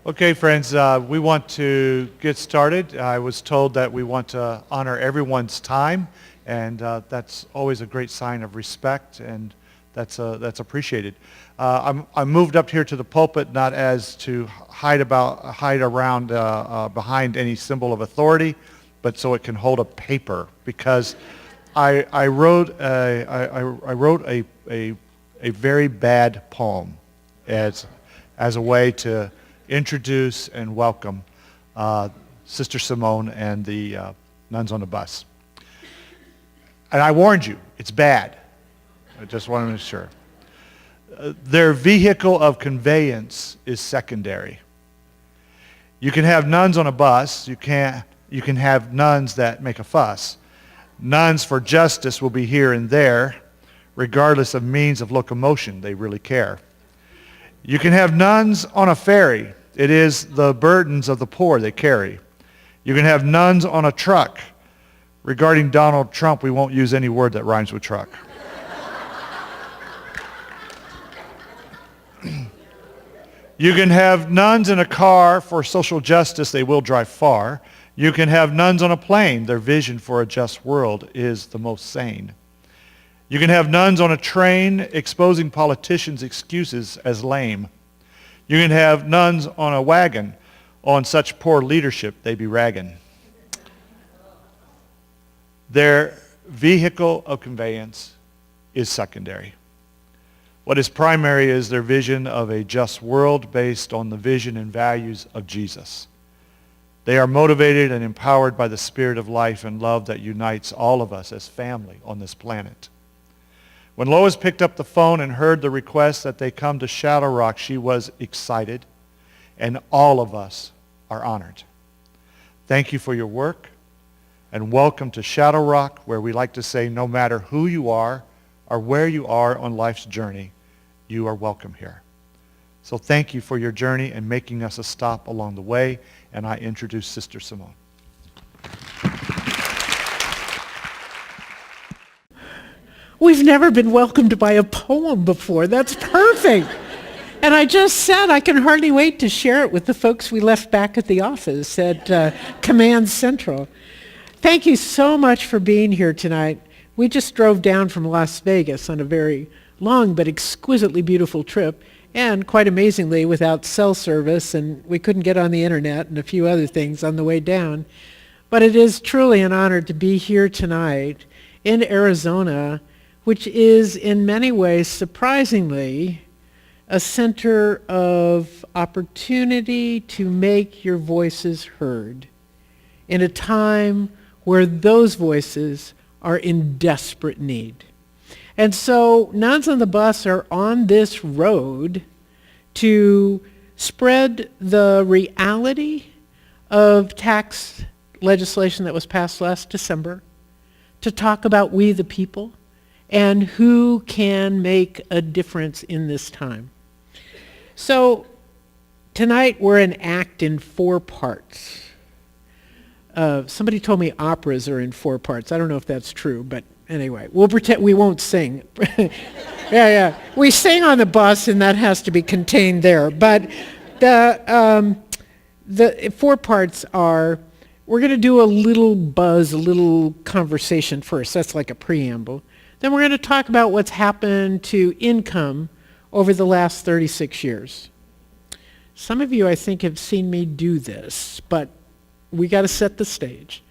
Okay, friends, we want to get started. I was told that we want to honor everyone's time, and that's always a great sign of respect, and that's appreciated. I moved up here to the pulpit not as to hide around behind any symbol of authority, but so it can hold a paper, because I wrote a very bad poem as a way to introduce and welcome Sister Simone and the Nuns on the Bus. And I warned you, it's bad. I just want to make sure. Their vehicle of conveyance is secondary. You can have nuns on a bus. You can have nuns that make a fuss. Nuns for justice will be here and there, regardless of means of locomotion. They really care. You can have nuns on a ferry. It is the burdens of the poor they carry. You can have nuns on a truck. Regarding Donald Trump, we won't use any word that rhymes with truck. You can have nuns in a car for social justice. They will drive far. You can have nuns on a plane. Their vision for a just world is the most sane. You can have nuns on a train exposing politicians' excuses as lame. You can have nuns on a wagon. On such poor leadership, they be ragging. Their vehicle of conveyance is secondary. What is primary is their vision of a just world based on the vision and values of Jesus. They are motivated and empowered by the spirit of life and love that unites all of us as family on this planet. When Lois picked up the phone and heard the request that they come to Shadow Rock, she was excited, and all of us are honored. Thank you for your work, and welcome to Shadow Rock, where we like to say no matter who you are or where you are on life's journey, you are welcome here. So thank you for your journey and making us a stop along the way, and I introduce Sister Simone. We've never been welcomed by a poem before. That's perfect. And I just said I can hardly wait to share it with the folks we left back at the office at Command Central. Thank you so much for being here tonight. We just drove down from Las Vegas on a very long but exquisitely beautiful trip, and quite amazingly without cell service, and we couldn't get on the internet and a few other things on the way down. But it is truly an honor to be here tonight in Arizona, which is in many ways, surprisingly, a center of opportunity to make your voices heard in a time where those voices are in desperate need. And so Nuns on the Bus are on this road to spread the reality of tax legislation that was passed last December, to talk about we the people, and who can make a difference in this time. So tonight we're an act in 4 parts. Somebody told me operas are in 4 parts. I don't know if that's true, but anyway, we'll pretend we won't sing. Yeah. We sing on the bus, and that has to be contained there. But the 4 parts are, we're going to do a little buzz, a little conversation first. That's like a preamble. Then we're going to talk about what's happened to income over the last 36 years. Some of you, I think, have seen me do this, but we got to set the stage.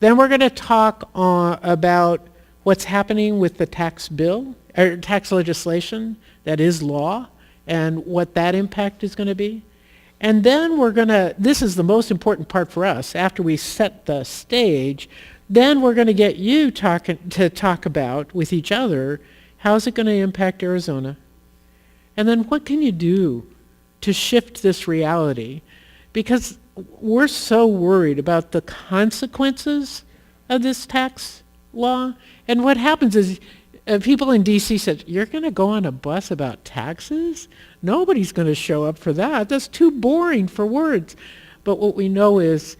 Then we're going to talk about what's happening with the tax bill, or tax legislation that is law, and what that impact is going to be. And then this is the most important part for us, after we set the stage, then we're going to get you to talk about with each other, how's it going to impact Arizona? And then what can you do to shift this reality? Because we're so worried about the consequences of this tax law. And what happens is people in D.C. said, you're going to go on a bus about taxes? Nobody's going to show up for that. That's too boring for words. But what we know is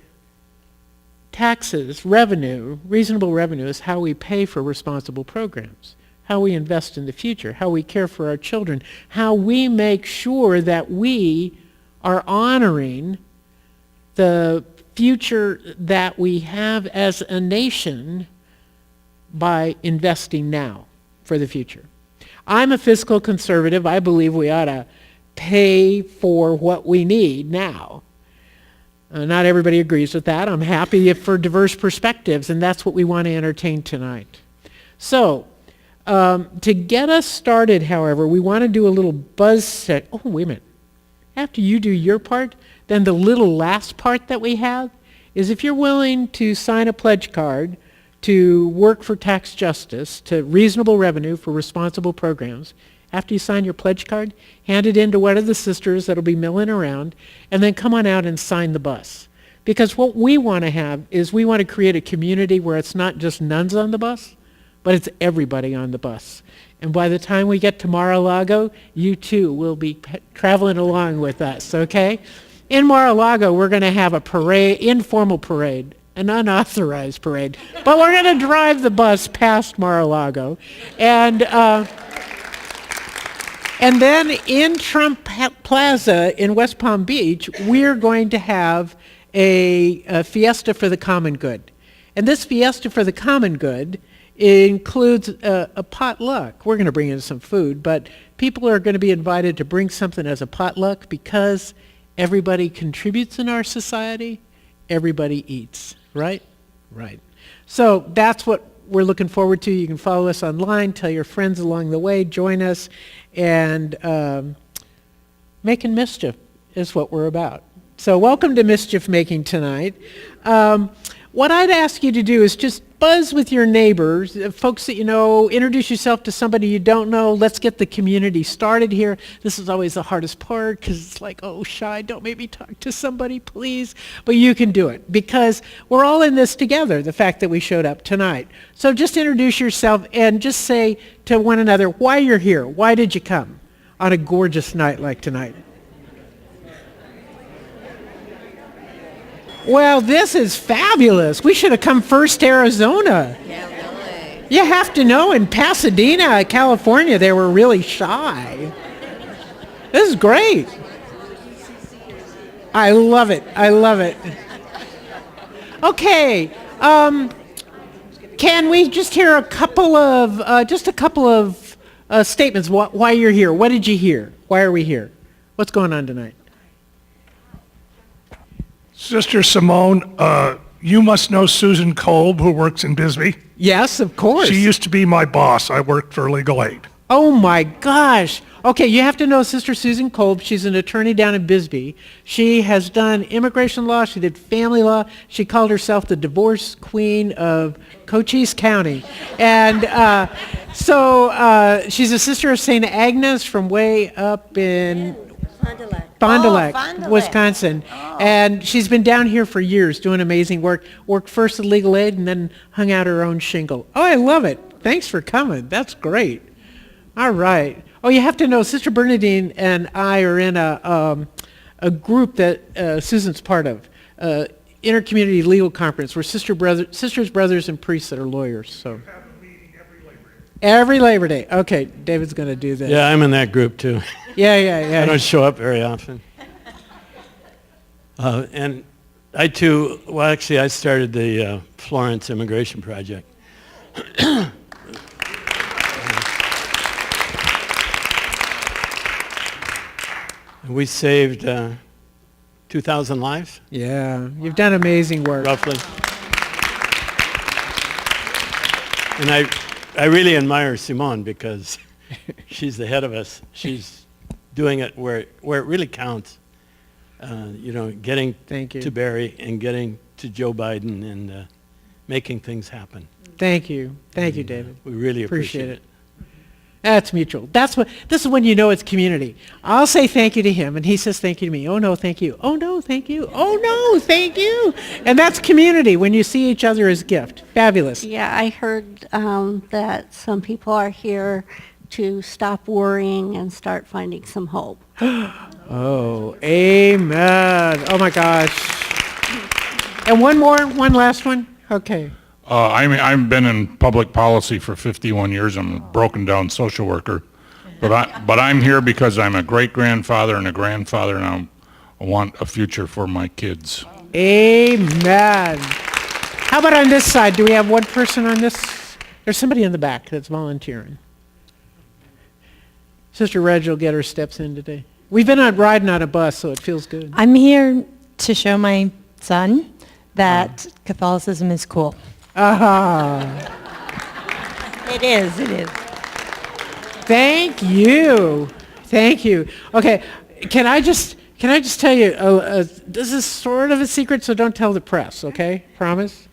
taxes, revenue, reasonable revenue is how we pay for responsible programs, how we invest in the future, how we care for our children, how we make sure that we are honoring the future that we have as a nation by investing now for the future. I'm a fiscal conservative. I believe we ought to pay for what we need now. Not everybody agrees with that. I'm happy for diverse perspectives, and that's what we want to entertain tonight. So, to get us started, however, we want to do a little buzz set. Oh, wait a minute. After you do your part, then the little last part that we have is if you're willing to sign a pledge card to work for tax justice, to reasonable revenue for responsible programs, after you sign your pledge card, hand it in to one of the sisters that'll be milling around, and then come on out and sign the bus. Because what we want to have is we want to create a community where it's not just nuns on the bus, but it's everybody on the bus. And by the time we get to Mar-a-Lago, you too will be traveling along with us, okay? In Mar-a-Lago, we're going to have a parade, informal parade, an unauthorized parade, but we're going to drive the bus past Mar-a-Lago. And then in Trump Plaza in West Palm Beach, we're going to have a fiesta for the common good. And this fiesta for the common good includes a potluck. We're going to bring in some food, but people are going to be invited to bring something as a potluck because everybody contributes in our society, everybody eats, right? Right. So that's what we're looking forward to. You can follow us online, tell your friends along the way, join us, and making mischief is what we're about. So welcome to Mischief Making tonight. What I'd ask you to do is just buzz with your neighbors, folks that you know, introduce yourself to somebody you don't know. Let's get the community started here. This is always the hardest part because it's like, oh, shy, don't make me talk to somebody, please. But you can do it because we're all in this together, the fact that we showed up tonight. So just introduce yourself and just say to one another why you're here. Why did you come on a gorgeous night like tonight? Well, this is fabulous. We should have come first to Arizona. Yeah, really. You have to know, in Pasadena, California, they were really shy. This is great. I love it. I love it. Okay. Can we just hear a couple of statements? Why you're here? What did you hear? Why are we here? What's going on tonight? Sister Simone, you must know Susan Kolb, who works in Bisbee. Yes, of course. She used to be my boss. I worked for Legal Aid. Oh my gosh. Okay, you have to know Sister Susan Kolb. She's an attorney down in Bisbee. She has done immigration law. She did family law. She called herself the divorce queen of Cochise County. And so she's a sister of St. Agnes from way up in Fond du Lac, Wisconsin. Oh. And she's been down here for years doing amazing work. Worked first at Legal Aid and then hung out her own shingle. Oh, I love it. Thanks for coming. That's great. All right. Oh, you have to know Sister Bernadine and I are in a group that Susan's part of, Intercommunity Legal Conference. We're sisters, brothers, and priests that are lawyers. So. We have a meeting every Labor Day. Every Labor Day. Okay, David's going to do this. Yeah, I'm in that group too. Yeah. I don't show up very often. And I too, well actually I started the Florence Immigration Project. We saved 2,000 lives. Yeah, you've done amazing work. Roughly. And I really admire Simone because she's the head of us. She's doing it where it really counts. Getting to Barry and getting to Joe Biden and making things happen. Thank you, David. We really appreciate it. That's mutual. This is when you know it's community. I'll say thank you to him, and he says thank you to me. Oh, no, thank you. Oh, no, thank you. Oh, no, thank you. And that's community when you see each other as gift. Fabulous. Yeah, I heard that some people are here to stop worrying and start finding some hope. Oh, amen. Oh, my gosh. And one last one? Okay. I've been in public policy for 51 years. I'm a broken down social worker, but I'm here because I'm a great grandfather and a grandfather, and I'm want a future for my kids. Amen. How about on this side? Do we have one person on this? There's somebody in the back that's volunteering. Sister Reg will get her steps in today. We've been riding on a bus, so it feels good. I'm here to show my son that Catholicism is cool. Aha. It is, it is. Thank you. Thank you. Okay, can I just tell you, this is sort of a secret, so don't tell the press, okay? Promise?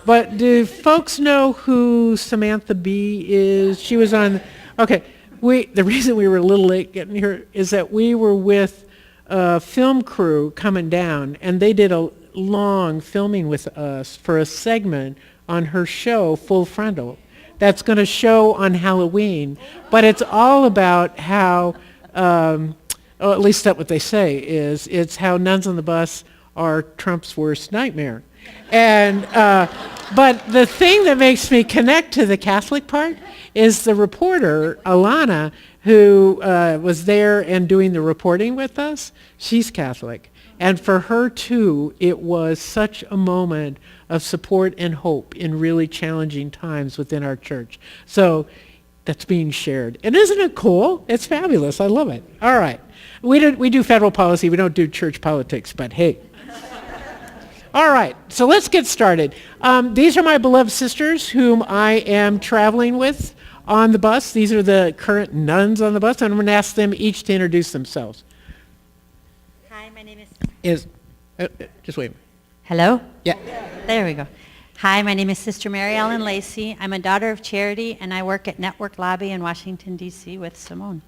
But do folks know who Samantha Bee is? She was on, okay, the reason we were a little late getting here is that we were with a film crew coming down, and they did a long filming with us for a segment on her show, Full Frontal, that's going to show on Halloween. But it's all about how, at least that's what they say, is it's how nuns on the bus are Trump's worst nightmare. And but the thing that makes me connect to the Catholic part is the reporter, Alana, who was there and doing the reporting with us. She's Catholic. And for her, too, it was such a moment of support and hope in really challenging times within our church. So that's being shared. And isn't it cool? It's fabulous. I love it. All right. We do federal policy. We don't do church politics, but hey. All right, so let's get started. These are my beloved sisters whom I am traveling with on the bus. These are the current nuns on the bus, and I'm going to ask them each to introduce themselves. Hi, my name Just wait a minute. Hello? Yeah. There we go. Hi, my name is Sister Mary Ellen Lacey. I'm a daughter of charity, and I work at Network Lobby in Washington, D.C. with Simone.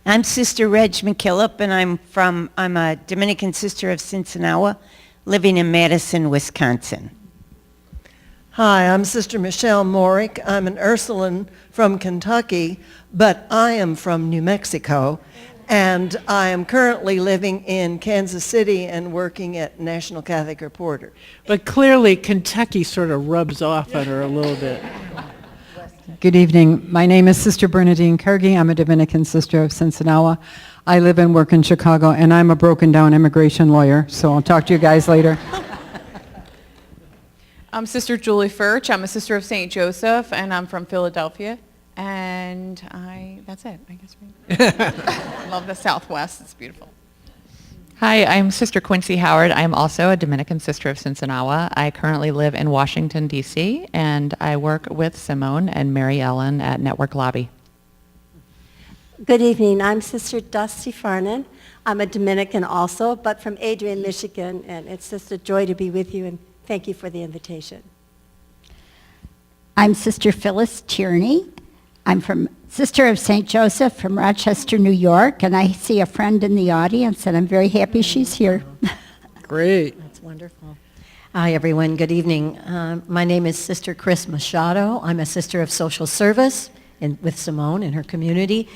I'm Sister Reg McKillop, and I'm a Dominican sister of Sinsinawa, living in Madison, Wisconsin. Hi, I'm Sister Michelle Morick. I'm an Ursuline from Kentucky, but I am from New Mexico, and I am currently living in Kansas City and working at National Catholic Reporter. But clearly, Kentucky sort of rubs off on her a little bit. Good evening. My name is Sister Bernadine Kergy. I'm a Dominican sister of Sinsinawa. I live and work in Chicago, and I'm a broken down immigration lawyer, so I'll talk to you guys later. I'm Sister Julie Furch. I'm a sister of St. Joseph, and I'm from Philadelphia. And that's it, I guess. I love the Southwest. It's beautiful. Hi, I'm Sister Quincy Howard. I'm also a Dominican sister of Sinsinawa. I currently live in Washington, D.C., and I work with Simone and Mary Ellen at Network Lobby. Good evening. I'm Sister Dusty Farnan. I'm a Dominican also, but from Adrian, Michigan, and it's just a joy to be with you, and thank you for the invitation. I'm Sister Phyllis Tierney. I'm from Sister of St. Joseph from Rochester, New York, and I see a friend in the audience, and I'm very happy she's here. Great. That's wonderful. Hi, everyone. Good evening. My name is Sister Chris Machado. I'm a sister of social service with Simone in her community,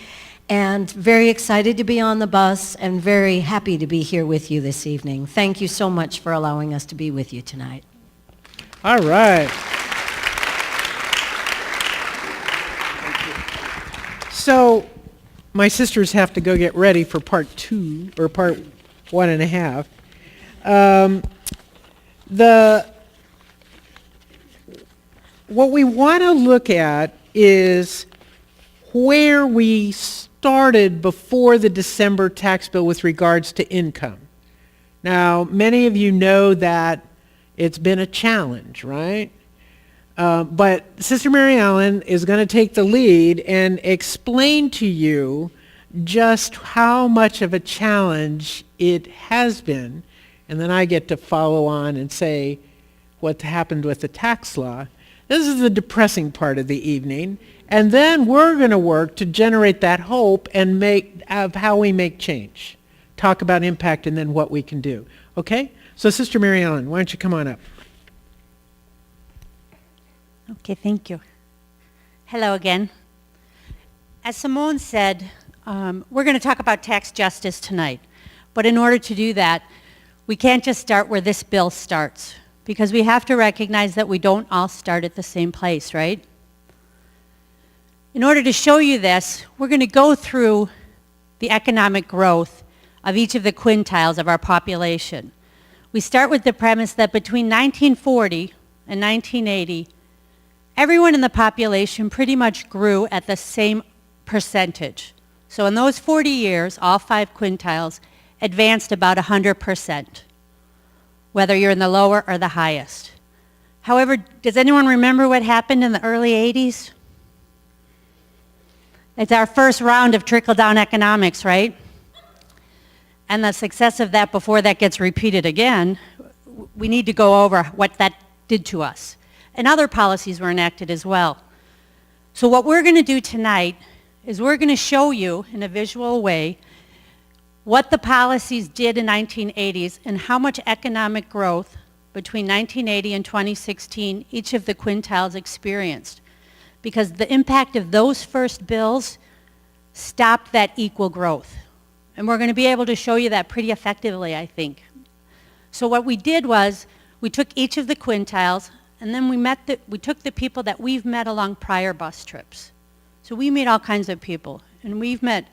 and very excited to be on the bus and very happy to be here with you this evening. Thank you so much for allowing us to be with you tonight. All right. So my sisters have to go get ready for part 2 or part 1.5. What we want to look at is where we started before the December tax bill with regards to income. Now, many of you know that it's been a challenge, right? But Sister Mary Ellen is going to take the lead and explain to you just how much of a challenge it has been. And then I get to follow on and say what happened with the tax law. This is the depressing part of the evening. And then we're going to work to generate that hope and of how we make change. Talk about impact and then what we can do. Okay? So Sister Mary Ellen, why don't you come on up? Okay, thank you. Hello again. As Simone said, we're going to talk about tax justice tonight. But in order to do that, we can't just start where this bill starts, because we have to recognize that we don't all start at the same place, right? In order to show you this, we're going to go through the economic growth of each of the quintiles of our population. We start with the premise that between 1940 and 1980, everyone in the population pretty much grew at the same percentage. So in those 40 years, all 5 quintiles advanced about 100%, whether you're in the lower or the highest. However, does anyone remember what happened in the early 80s? It's our first round of trickle-down economics, right? And the success of that before that gets repeated again, we need to go over what that did to us. And other policies were enacted as well. So what we're going to do tonight is we're going to show you in a visual way what the policies did in 1980s and how much economic growth between 1980 and 2016 each of the quintiles experienced. Because the impact of those first bills stopped that equal growth. And we're going to be able to show you that pretty effectively, I think. So what we did was we took each of the quintiles and then we took the people that we've met along prior bus trips. So we meet all kinds of people, and we've met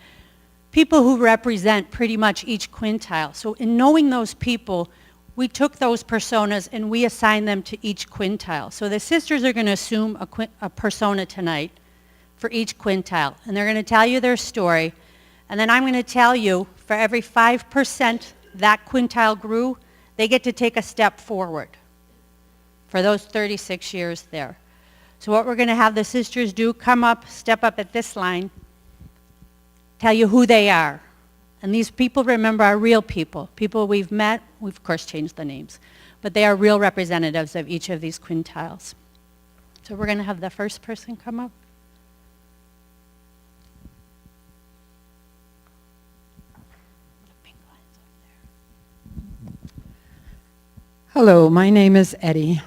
people who represent pretty much each quintile. So in knowing those people, we took those personas and we assigned them to each quintile. So the sisters are going to assume a persona tonight for each quintile, and they're going to tell you their story, and then I'm going to tell you for every 5% that quintile grew, they get to take a step forward for those 36 years there. So what we're going to have the sisters do, come up, step up at this line, tell you who they are. And these people, remember, are real people. People we've met, we've of course changed the names, but they are real representatives of each of these quintiles. So we're going to have the first person come up. Hello, my name is Eddie.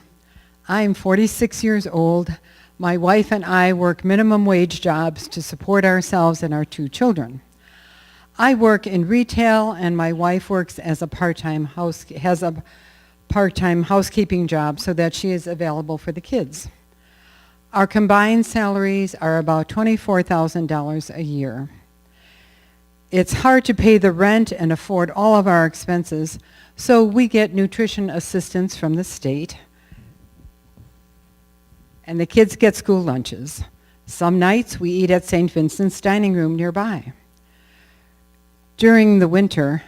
I'm 46 years old. My wife and I work minimum wage jobs to support ourselves and our 2 children. I work in retail, and my wife works as a part-time housekeeping job so that she is available for the kids. Our combined salaries are about $24,000 a year. It's hard to pay the rent and afford all of our expenses, so we get nutrition assistance from the state. And the kids get school lunches. Some nights we eat at St. Vincent's dining room nearby. During the winter,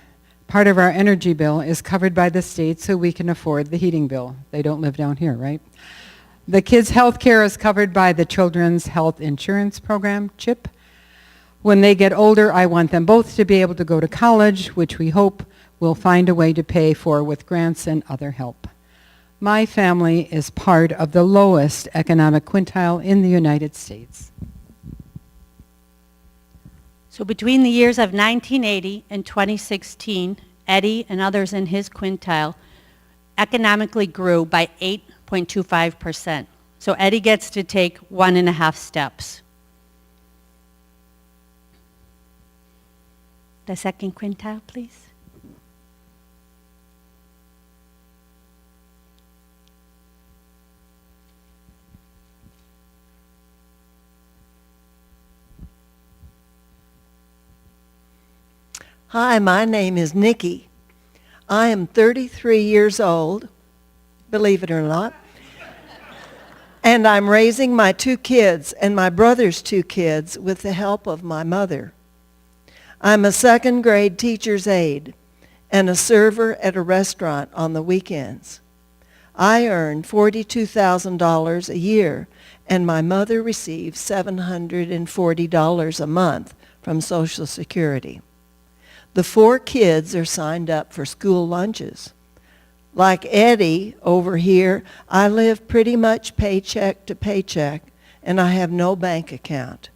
part of our energy bill is covered by the state so we can afford the heating bill. They don't live down here, right? The kids' health care is covered by the Children's Health Insurance Program, CHIP. When they get older, I want them both to be able to go to college, which we hope we'll find a way to pay for with grants and other help. My family is part of the lowest economic quintile in the United States. So between the years of 1980 and 2016, Eddie and others in his quintile economically grew by 8.25%. So Eddie gets to take 1.5 steps. The second quintile, please. Hi, my name is Nikki. I am 33 years old, believe it or not, and I'm raising my 2 kids and my brother's 2 kids with the help of my mother. I'm a 2nd grade teacher's aide and a server at a restaurant on the weekends. I earn $42,000 a year, and my mother receives $740 a month from Social Security. The 4 kids are signed up for school lunches. Like Eddie over here, I live pretty much paycheck to paycheck, and I have no bank account.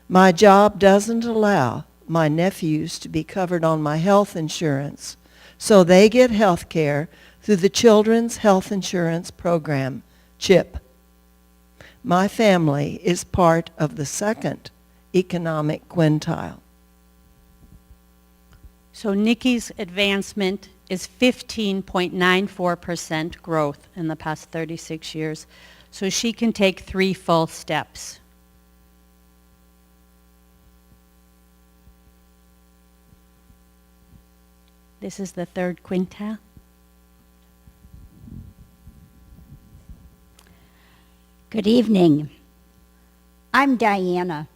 My job doesn't allow my nephews to be covered on my health insurance, so they get health care through the Children's Health Insurance Program, CHIP. My family is part of the 2nd economic quintile. So Nikki's advancement is 15.94% growth in the past 36 years. So she can take 3 full steps. This is the third quintile. Good evening. I'm Diana.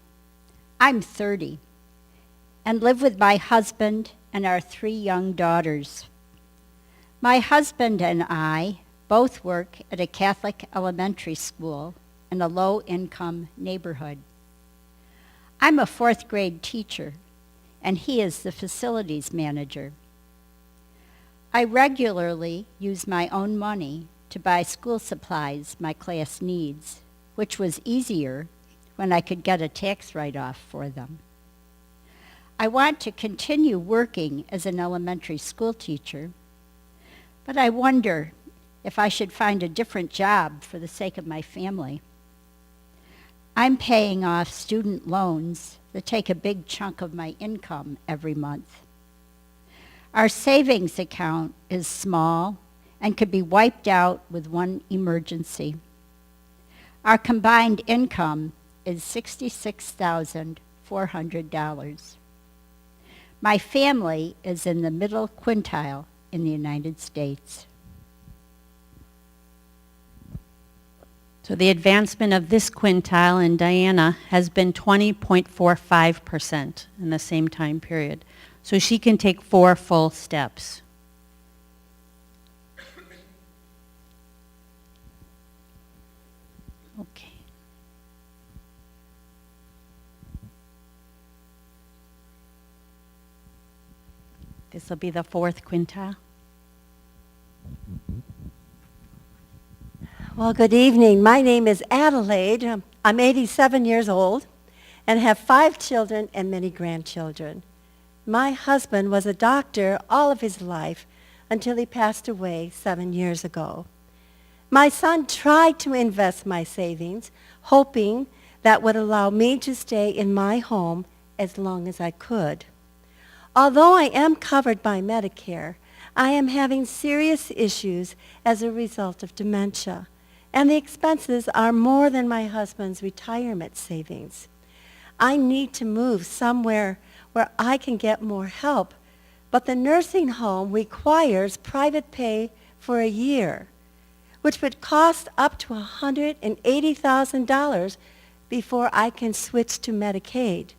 I'm 30 and live with my husband and our 3 young daughters. My husband and I both work at a Catholic elementary school in a low-income neighborhood. I'm a 4th grade teacher, and he is the facilities manager. I regularly use my own money to buy school supplies my class needs, which was easier when I could get a tax write-off for them. I want to continue working as an elementary school teacher, but I wonder if I should find a different job for the sake of my family. I'm paying off student loans that take a big chunk of my income every month. Our savings account is small and could be wiped out with one emergency. Our combined income is $66,400. My family is in the middle quintile in the United States. So the advancement of this quintile in Diana has been 20.45% in the same time period. So she can take 4 full steps. Okay. This will be the 4th quintile. Well, good evening. My name is Adelaide. I'm 87 years old and have 5 children and many grandchildren. My husband was a doctor all of his life until he passed away 7 years ago. My son tried to invest my savings, hoping that would allow me to stay in my home as long as I could. Although I am covered by Medicare, I am having serious issues as a result of dementia, and the expenses are more than my husband's retirement savings. I need to move somewhere where I can get more help, but the nursing home requires private pay for a year, which would cost up to $180,000 before I can switch to Medicaid.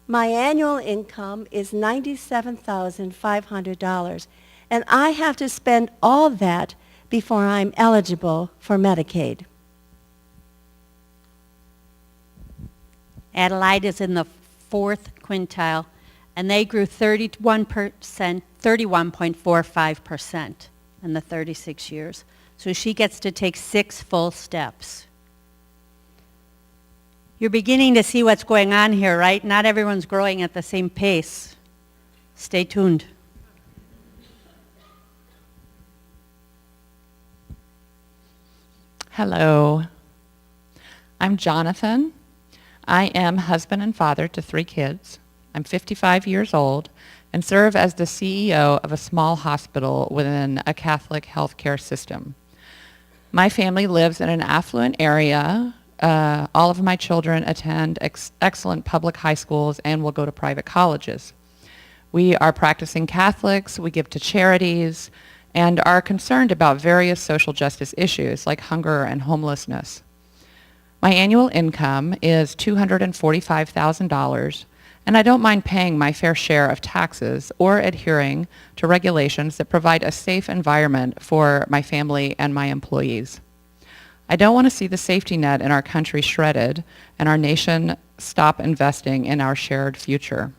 My annual income is $97,500, and I have to spend all that before I'm eligible for Medicaid. Adelaide is in the 4th quintile, and they grew 31.45% in the 36 years. So she gets to take 6 full steps. You're beginning to see what's going on here, right? Not everyone's growing at the same pace. Stay tuned. Hello. I'm Jonathan. I am husband and father to 3 kids. I'm 55 years old and serve as the CEO of a small hospital within a Catholic healthcare system. My family lives in an affluent area. All of my children attend excellent public high schools and will go to private colleges. We are practicing Catholics, we give to charities, and are concerned about various social justice issues like hunger and homelessness. My annual income is $245,000, and I don't mind paying my fair share of taxes or adhering to regulations that provide a safe environment for my family and my employees. I don't want to see the safety net in our country shredded and our nation stop investing in our shared future.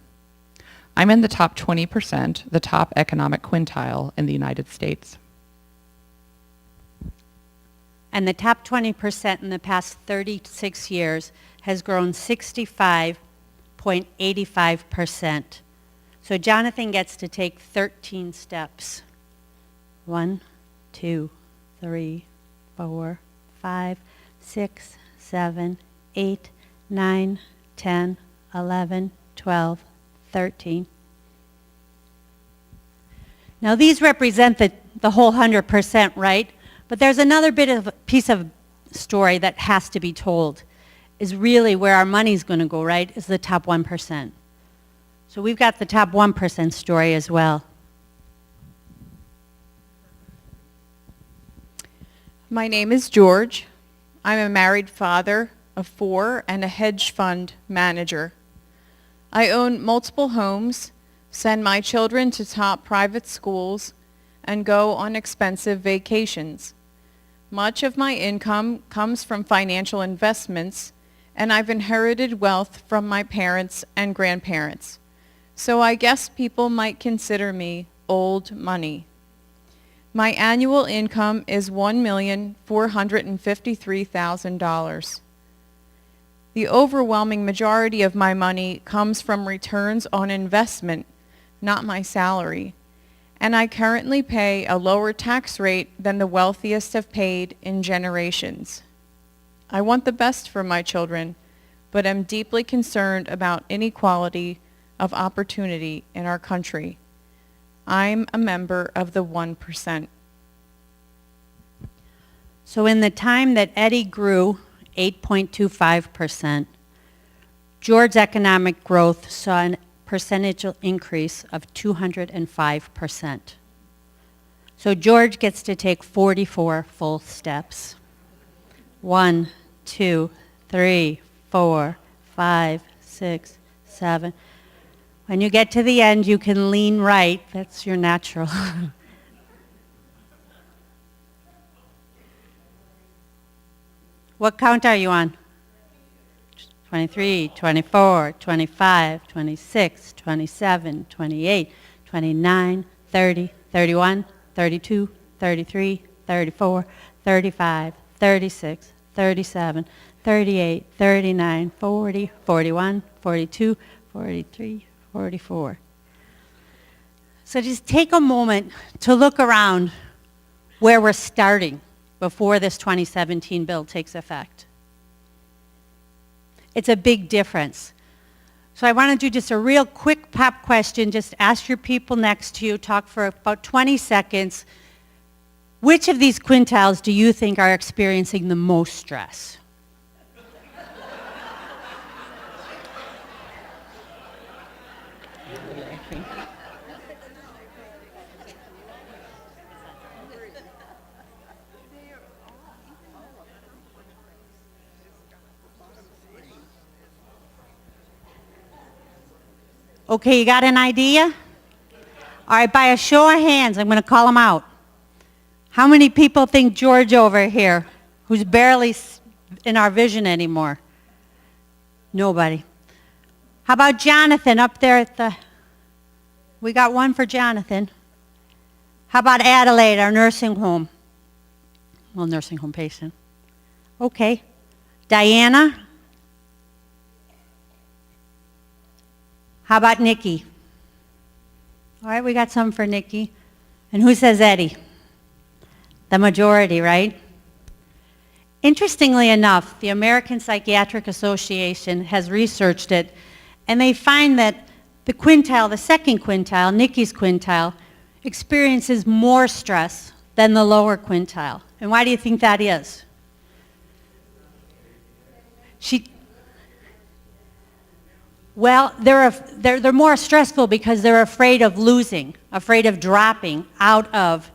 I'm in the top 20%, the top economic quintile in the United States. And the top 20% in the past 36 years has grown 65.85%. So Jonathan gets to take 13 steps. 1, 2, 3, 4, 5, 6, 7, 8, 9, 10, 11, 12, 13. Now these represent the whole 100%, right? But there's another piece of story that has to be told, is really where our money's going to go, right, is the top 1%. So we've got the top 1% story as well. My name is George. I'm a married father of 4 and a hedge fund manager. I own multiple homes, send my children to top private schools, and go on expensive vacations. Much of my income comes from financial investments, and I've inherited wealth from my parents and grandparents. So I guess people might consider me old money. My annual income is $1,453,000. The overwhelming majority of my money comes from returns on investment, not my salary, and I currently pay a lower tax rate than the wealthiest have paid in generations. I want the best for my children, but am deeply concerned about inequality of opportunity in our country. I'm a member of the 1%. So in the time that Eddie grew 8.25%, George's economic growth saw a percentage increase of 205%. So George gets to take 44 full steps. 1, 2, 3, 4, 5, 6, 7. When you get to the end, you can lean right. That's your natural. What count are you on? 23, 24, 25, 26, 27, 28, 29, 30, 31, 32, 33, 34, 35, 36, 37, 38, 39, 40, 41, 42, 43, 44. So just take a moment to look around where we're starting before this 2017 bill takes effect. It's a big difference. So I want to do just a real quick pop question. Just ask your people next to you, talk for about 20 seconds. Which of these quintiles do you think are experiencing the most stress? Okay, you got an idea? All right, by a show of hands, I'm going to call them out. How many people think George over here, who's barely in our vision anymore? Nobody. How about Jonathan up there at the... We got one for Jonathan. How about Adelaide, our nursing home? Well, nursing home patient. Okay. Diana? How about Nikki? All right, we got some for Nikki. And who says Eddie? The majority, right? Interestingly enough, the American Psychiatric Association has researched it, and they find that the quintile, the second quintile, Nikki's quintile, experiences more stress than the lower quintile. And why do you think that is? Well, they're more stressful because they're afraid of losing, afraid of dropping out of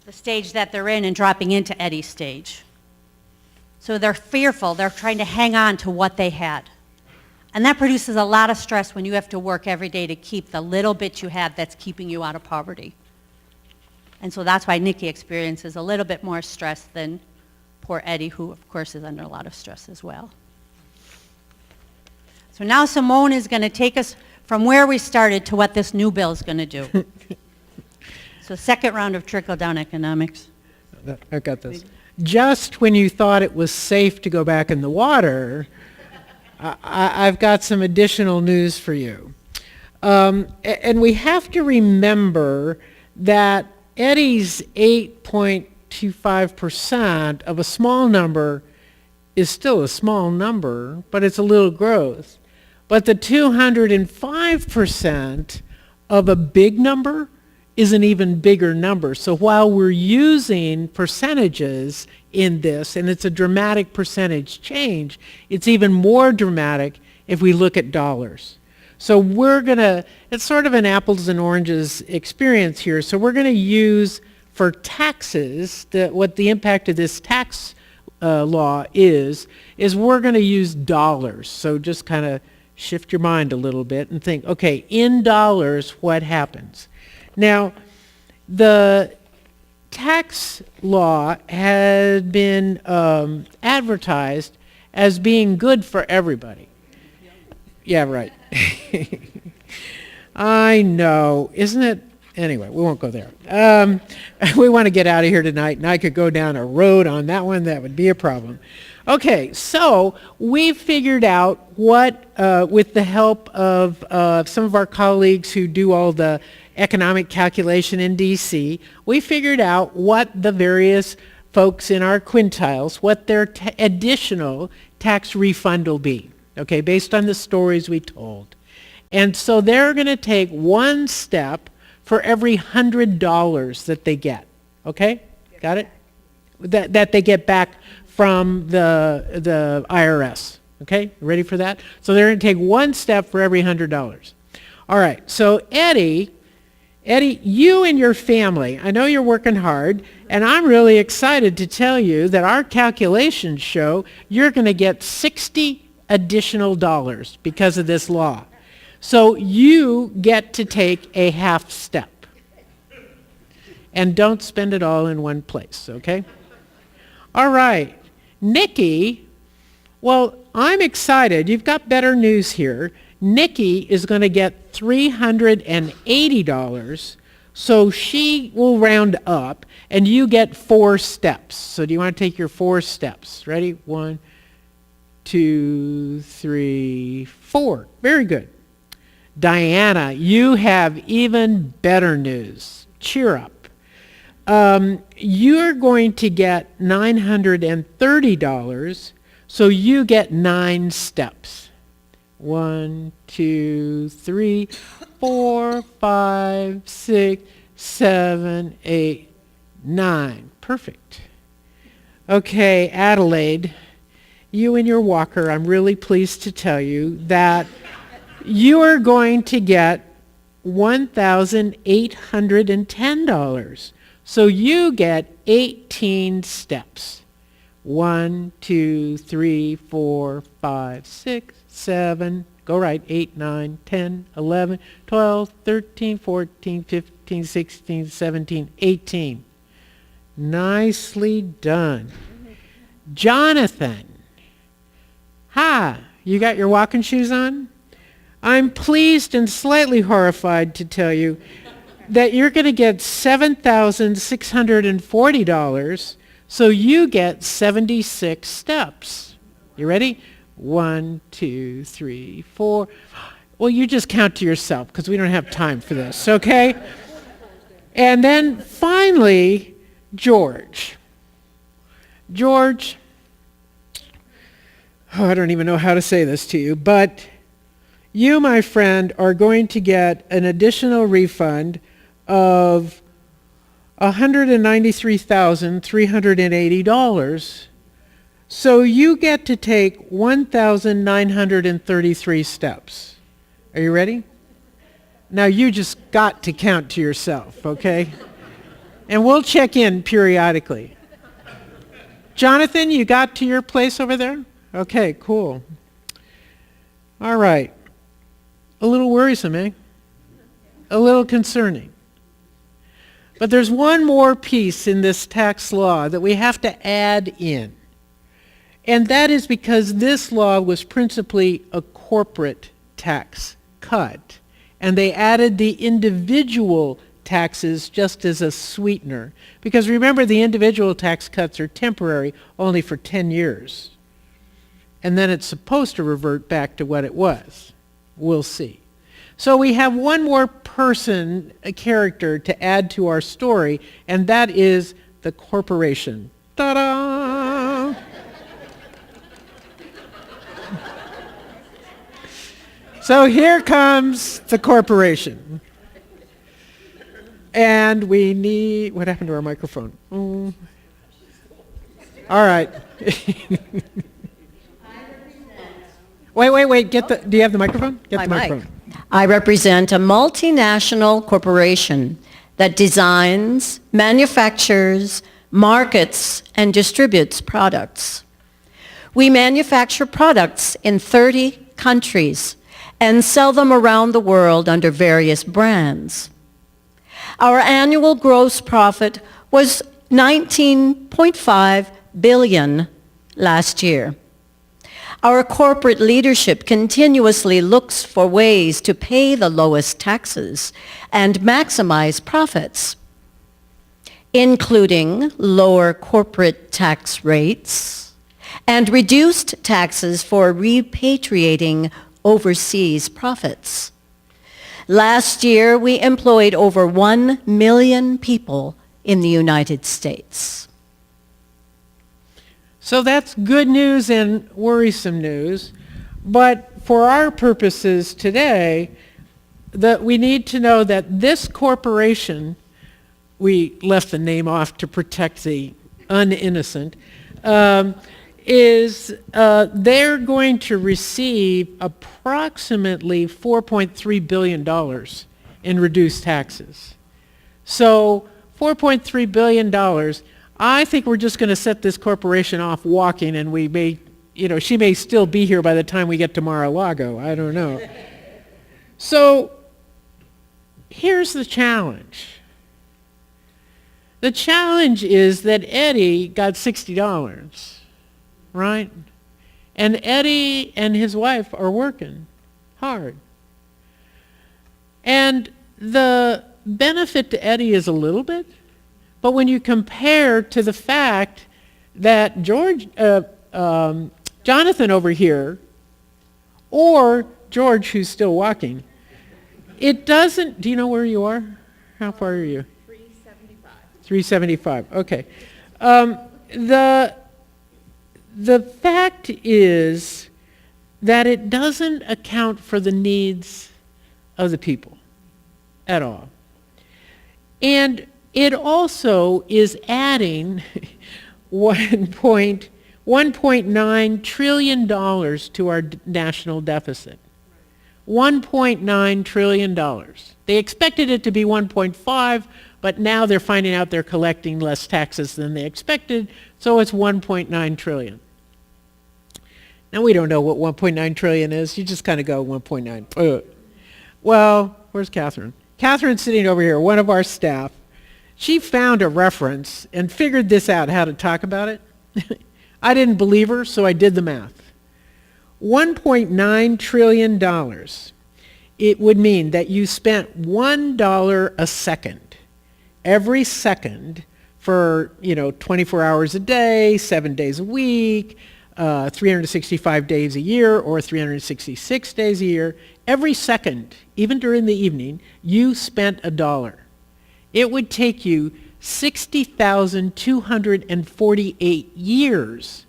the stage that they're in and dropping into Eddie's stage. So they're fearful. They're trying to hang on to what they had. And that produces a lot of stress when you have to work every day to keep the little bit you have that's keeping you out of poverty. And so that's why Nikki experiences a little bit more stress than poor Eddie, who, of course, is under a lot of stress as well. So now Simone is going to take us from where we started to what this new bill is going to do. So second round of trickle-down economics. I've got this. Just when you thought it was safe to go back in the water, I've got some additional news for you. And we have to remember that Eddie's 8.25% of a small number is still a small number, but it's a little growth. But the 205% of a big number is an even bigger number. So while we're using percentages in this, and it's a dramatic percentage change, it's even more dramatic if we look at dollars. So we're going to, it's sort of an apples and oranges experience here. So we're going to use for taxes, what the impact of this tax law is we're going to use dollars. So just kind of shift your mind a little bit and think, okay, in dollars, what happens? Now, the tax law had been advertised as being good for everybody. Yeah, right. I know, isn't it? Anyway, we won't go there. We want to get out of here tonight, and I could go down a road on that one. That would be a problem. Okay, so we figured out what, with the help of some of our colleagues who do all the economic calculation in DC, we figured out what the various folks in our quintiles, what their additional tax refund will be, okay, based on the stories we told. And so they're going to take one step for every $100 that they get, okay? Got it? That they get back from the IRS, okay? Ready for that? So they're going to take one step for every $100. All right, so Eddie, you and your family, I know you're working hard, and I'm really excited to tell you that our calculations show you're going to get $60 additional dollars because of this law. So you get to take a half step. And don't spend it all in one place, okay? All right. Nikki, well, I'm excited. You've got better news here. Nikki is going to get $380, so she will round up, and you get 4 steps. So do you want to take your 4 steps? Ready? 1, 2, 3, 4. Very good. Diana, you have even better news. Cheer up. You're going to get $930, so you get 9 steps. 1, 2, 3, 4, 5, 6, 7, 8, 9. Perfect. Okay, Adelaide, you and your walker, I'm really pleased to tell you that you are going to get $1,810. So you get 18 steps. 1, 2, 3, 4, 5, 6, 7, go right, 8, 9, 10, 11, 12, 13, 14, 15, 16, 17, 18. Nicely done. Jonathan, you got your walking shoes on? I'm pleased and slightly horrified to tell you that you're going to get $7,640, so you get 76 steps. You ready? 1, 2, 3, 4. Well, you just count to yourself because we don't have time for this, okay? And then finally, George. George, I don't even know how to say this to you, but you, my friend, are going to get an additional refund of $193,380. So you get to take 1,933 steps. Are you ready? Now you just got to count to yourself, okay? And we'll check in periodically. Jonathan, you got to your place over there? Okay, cool. All right. A little worrisome, eh? A little concerning. But there's one more piece in this tax law that we have to add in. And that is because this law was principally a corporate tax cut. And they added the individual taxes just as a sweetener. Because remember, the individual tax cuts are temporary, only for 10 years. And then it's supposed to revert back to what it was. We'll see. So we have one more person, a character, to add to our story, and that is the corporation. Ta-da! So here comes the corporation. And we need, what happened to our microphone? All right. Wait, do you have the microphone? Get the microphone. I represent a multinational corporation that designs, manufactures, markets, and distributes products. We manufacture products in 30 countries and sell them around the world under various brands. Our annual gross profit was $19.5 billion last year. Our corporate leadership continuously looks for ways to pay the lowest taxes and maximize profits, including lower corporate tax rates and reduced taxes for repatriating overseas profits. Last year, we employed over 1 million people in the United States. So that's good news and worrisome news. But for our purposes today, we need to know that this corporation, we left the name off to protect the uninnocent, they're going to receive approximately $4.3 billion in reduced taxes. So $4.3 billion, I think we're just going to set this corporation off walking, and we may, she may still be here by the time we get to Mar-a-Lago. I don't know. So here's the challenge. The challenge is that Eddie got $60, right? And Eddie and his wife are working hard. And the benefit to Eddie is a little bit, but when you compare to the fact that Jonathan over here, or George who's still walking, it doesn't, do you know where you are? How far are you? 375, okay. The fact is that it doesn't account for the needs of the people at all. And it also is adding $1.9 trillion to our national deficit. $1.9 trillion. They expected it to be 1.5, but now they're finding out they're collecting less taxes than they expected, so it's 1.9 trillion. Now we don't know what 1.9 trillion is. You just kind of go 1.9. Well, where's Catherine? Catherine's sitting over here, one of our staff. She found a reference and figured this out, how to talk about it. I didn't believe her, so I did the math. $1.9 trillion. It would mean that you spent $1 a second, every second, for 24 hours a day, 7 days a week, 365 days a year, or 366 days a year. Every second, even during the evening, you spent $1. It would take you 60,248 years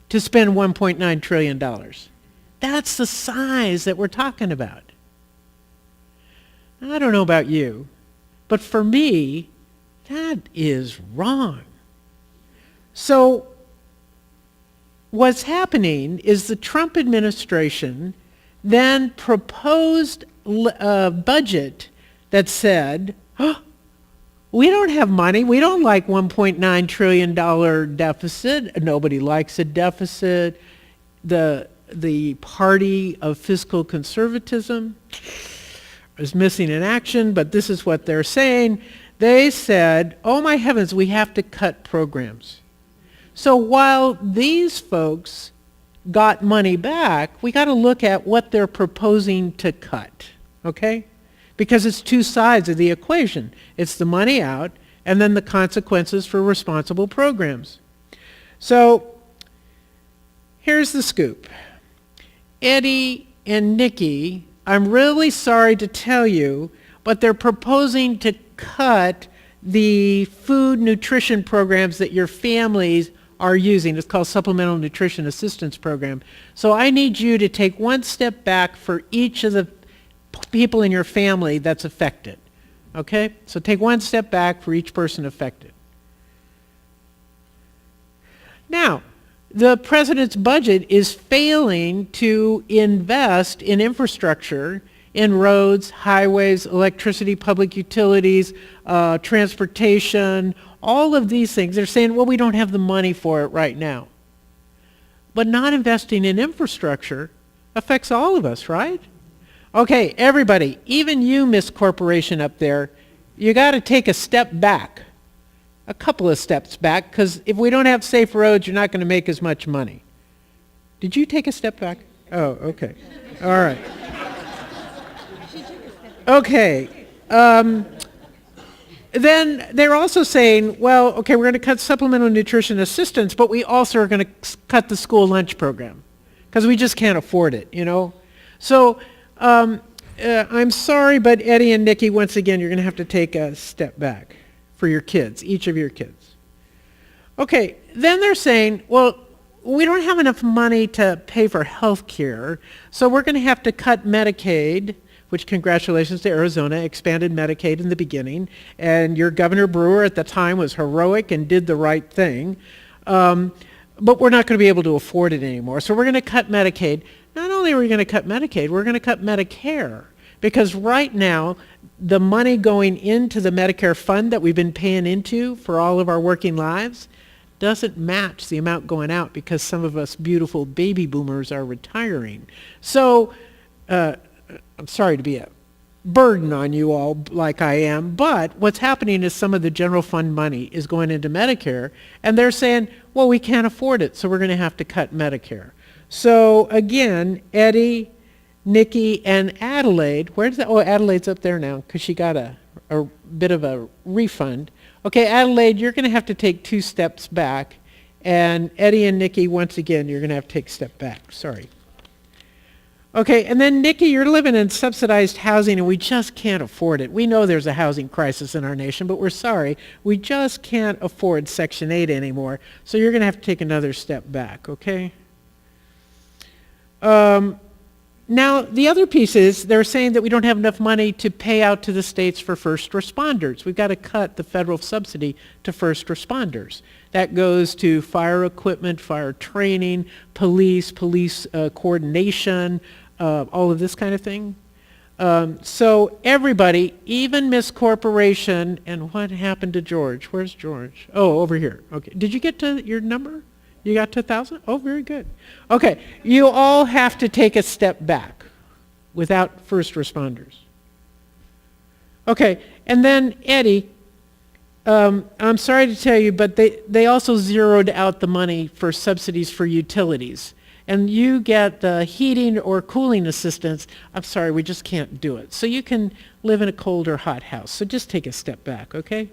to spend $1.9 trillion. That's the size that we're talking about. I don't know about you, but for me, that is wrong. So what's happening is the Trump administration then proposed a budget that said, we don't have money. We don't like $1.9 trillion deficit. Nobody likes a deficit. The party of fiscal conservatism is missing in action, but this is what they're saying. They said, oh my heavens, we have to cut programs. So while these folks got money back, we got to look at what they're proposing to cut, okay? Because it's two sides of the equation. It's the money out and then the consequences for responsible programs. So here's the scoop. Eddie and Nikki, I'm really sorry to tell you, but they're proposing to cut the food nutrition programs that your families are using. It's called Supplemental Nutrition Assistance Program. So I need you to take one step back for each of the people in your family that's affected. Okay? So take one step back for each person affected. Now, the president's budget is failing to invest in infrastructure in roads, highways, electricity, public utilities, transportation, all of these things. They're saying, well, we don't have the money for it right now. But not investing in infrastructure affects all of us, right? Okay, everybody, even you, Miss Corporation up there, you got to take a step back, a couple of steps back, because if we don't have safe roads, you're not going to make as much money. Did you take a step back? Oh, okay. All right. Okay. Then they're also saying, well, okay, we're going to cut supplemental nutrition assistance, but we also are going to cut the school lunch program because we just can't afford it, you know? So I'm sorry, but Eddie and Nikki, once again, you're going to have to take a step back for your kids, each of your kids. Okay, then they're saying, well, we don't have enough money to pay for health care, so we're going to have to cut Medicaid, which congratulations to Arizona, expanded Medicaid in the beginning, and your Governor Brewer at the time was heroic and did the right thing, but we're not going to be able to afford it anymore, so we're going to cut Medicaid. Not only are we going to cut Medicaid, we're going to cut Medicare, because right now, the money going into the Medicare fund that we've been paying into for all of our working lives doesn't match the amount going out because some of us beautiful baby boomers are retiring. So, I'm sorry to be a burden on you all like I am, but what's happening is some of the general fund money is going into Medicare, and they're saying, well, we can't afford it, so we're going to have to cut Medicare. So again, Eddie, Nikki, and Adelaide, where's that? Oh, Adelaide's up there now because she got a bit of a refund. Okay, Adelaide, you're going to have to take 2 steps back, and Eddie and Nikki, once again, you're going to have to take a step back. Sorry. Okay, and then Nikki, you're living in subsidized housing, and we just can't afford it. We know there's a housing crisis in our nation, but we're sorry. We just can't afford Section 8 anymore, so you're going to have to take another step back, okay? Now, the other piece is they're saying that we don't have enough money to pay out to the states for first responders. We've got to cut the federal subsidy to first responders. That goes to fire equipment, fire training, police coordination, all of this kind of thing. So everybody, even Miss Corporation, and what happened to George? Where's George? Oh, over here. Okay. Did you get to your number? You got to 1,000? Oh, very good. Okay, you all have to take a step back without first responders. Okay, and then Eddie, I'm sorry to tell you, but they also zeroed out the money for subsidies for utilities. And you get the heating or cooling assistance. I'm sorry, we just can't do it. So you can live in a cold or hot house. So just take a step back, okay?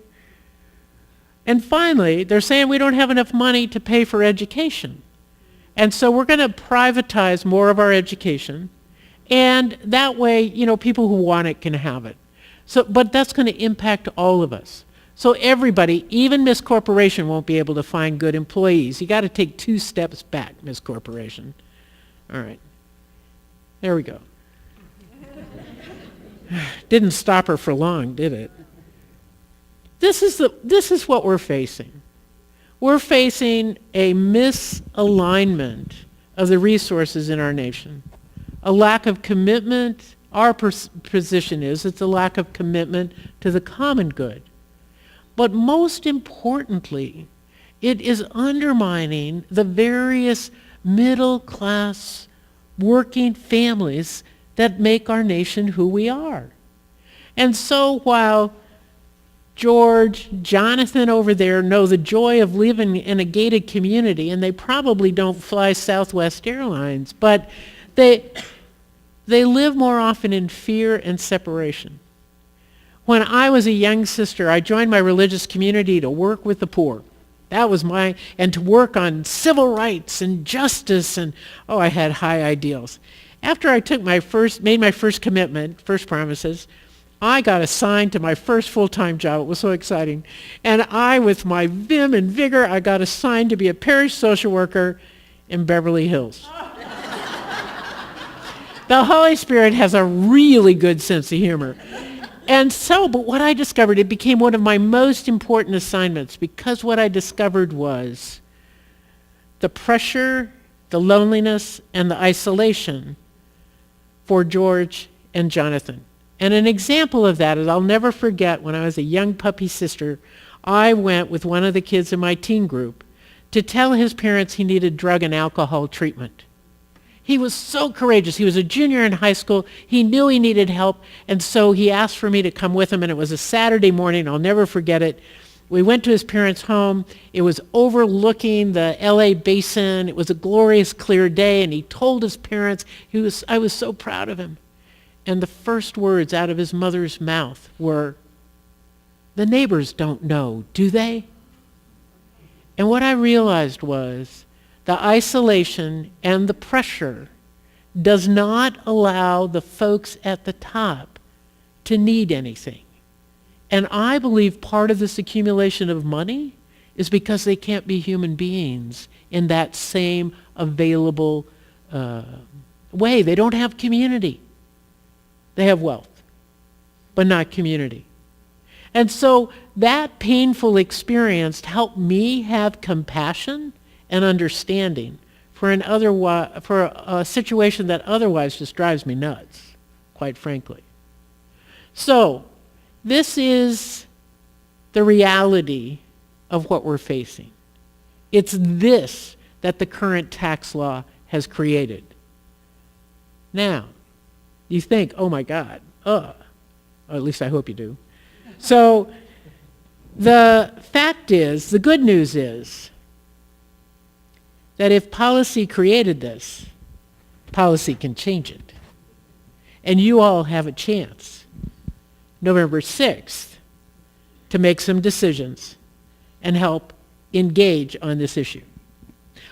And finally, they're saying we don't have enough money to pay for education. And so we're going to privatize more of our education. And that way, you know, people who want it can have it. So, but that's going to impact all of us. So everybody, even Miss Corporation, won't be able to find good employees. You got to take 2 steps back, Miss Corporation. All right. There we go. Didn't stop her for long, did it? This is what we're facing. We're facing a misalignment of the resources in our nation. A lack of commitment. Our position is it's a lack of commitment to the common good. But most importantly, it is undermining the various middle-class working families that make our nation who we are. And so while George, Jonathan over there know the joy of living in a gated community, and they probably don't fly Southwest Airlines, but they live more often in fear and separation. When I was a young sister, I joined my religious community to work with the poor. That was and to work on civil rights and justice, and I had high ideals. After I made my first commitment, first promises, I got assigned to my first full-time job. It was so exciting. And I, with my vim and vigor, I got assigned to be a parish social worker in Beverly Hills. The Holy Spirit has a really good sense of humor. And so, but what I discovered, it became one of my most important assignments because what I discovered was the pressure, the loneliness, and the isolation for George and Jonathan. And an example of that is I'll never forget when I was a young puppy sister, I went with one of the kids in my teen group to tell his parents he needed drug and alcohol treatment. He was so courageous. He was a junior in high school. He knew he needed help, and so he asked for me to come with him, and it was a Saturday morning. I'll never forget it. We went to his parents' home. It was overlooking the LA basin. It was a glorious, clear day, and he told his parents, I was so proud of him. And the first words out of his mother's mouth were, "The neighbors don't know, do they?" And what I realized was the isolation and the pressure does not allow the folks at the top to need anything. And I believe part of this accumulation of money is because they can't be human beings in that same available way. They don't have community. They have wealth, but not community. And so that painful experience helped me have compassion and understanding for a situation that otherwise just drives me nuts, quite frankly. So this is the reality of what we're facing. It's this that the current tax law has created. Now, you think, oh my God, or at least I hope you do. So the fact is, the good news is that if policy created this, policy can change it. And you all have a chance, November 6th, to make some decisions and help engage on this issue.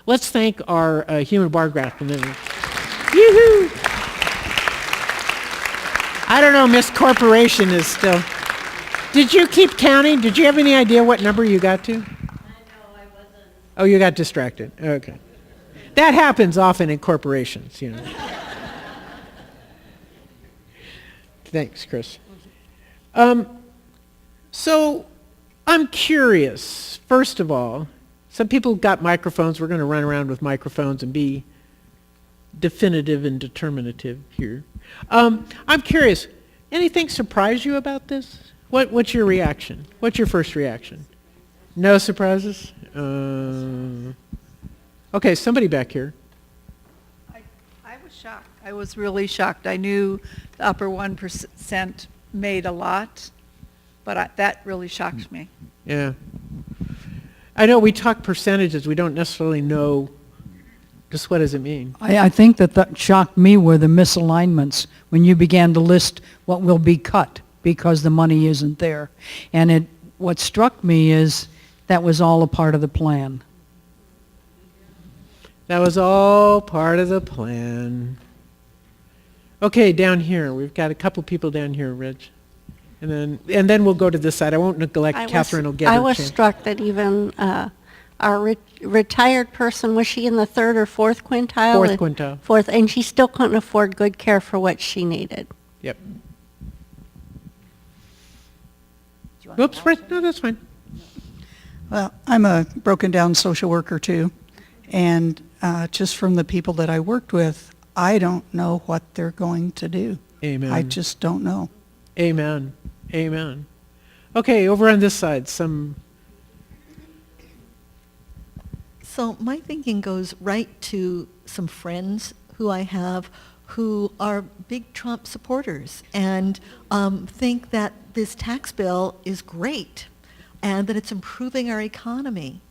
Let's thank our human bar graph. Yoo-hoo! I don't know, Miss Corporation is still. Did you keep counting? Did you have any idea what number you got to? No, I wasn't. Oh, you got distracted. Okay. That happens often in corporations, you know. Thanks, Chris. So I'm curious, first of all, some people got microphones. We're going to run around with microphones and be definitive and determinative here. I'm curious, anything surprise you about this? What's your reaction? What's your first reaction? No surprises? Okay, somebody back here. I was shocked. I was really shocked. I knew the upper 1% made a lot, but that really shocked me. Yeah. I know we talk percentages. We don't necessarily know just what does it mean. I think that shocked me were the misalignments when you began to list what will be cut because the money isn't there. And what struck me is that was all a part of the plan. That was all part of the plan. Okay, down here. We've got a couple people down here, Rich. And then we'll go to this side. I won't neglect Catherine will get her I was chance. struck that even our retired person, was she in the third or fourth quintile? Fourth quintile. Fourth, and she still couldn't afford good care for what she needed. Yep. Oops, right. No, that's fine. Well, I'm a broken down social worker too, and just from the people that I worked with, I don't know what they're going to do. Amen. I just don't know. Amen. Amen. Okay, over on this side, some. So my thinking goes right to some friends who I have who are big Trump supporters and think that this tax bill is great and that it's improving our economy.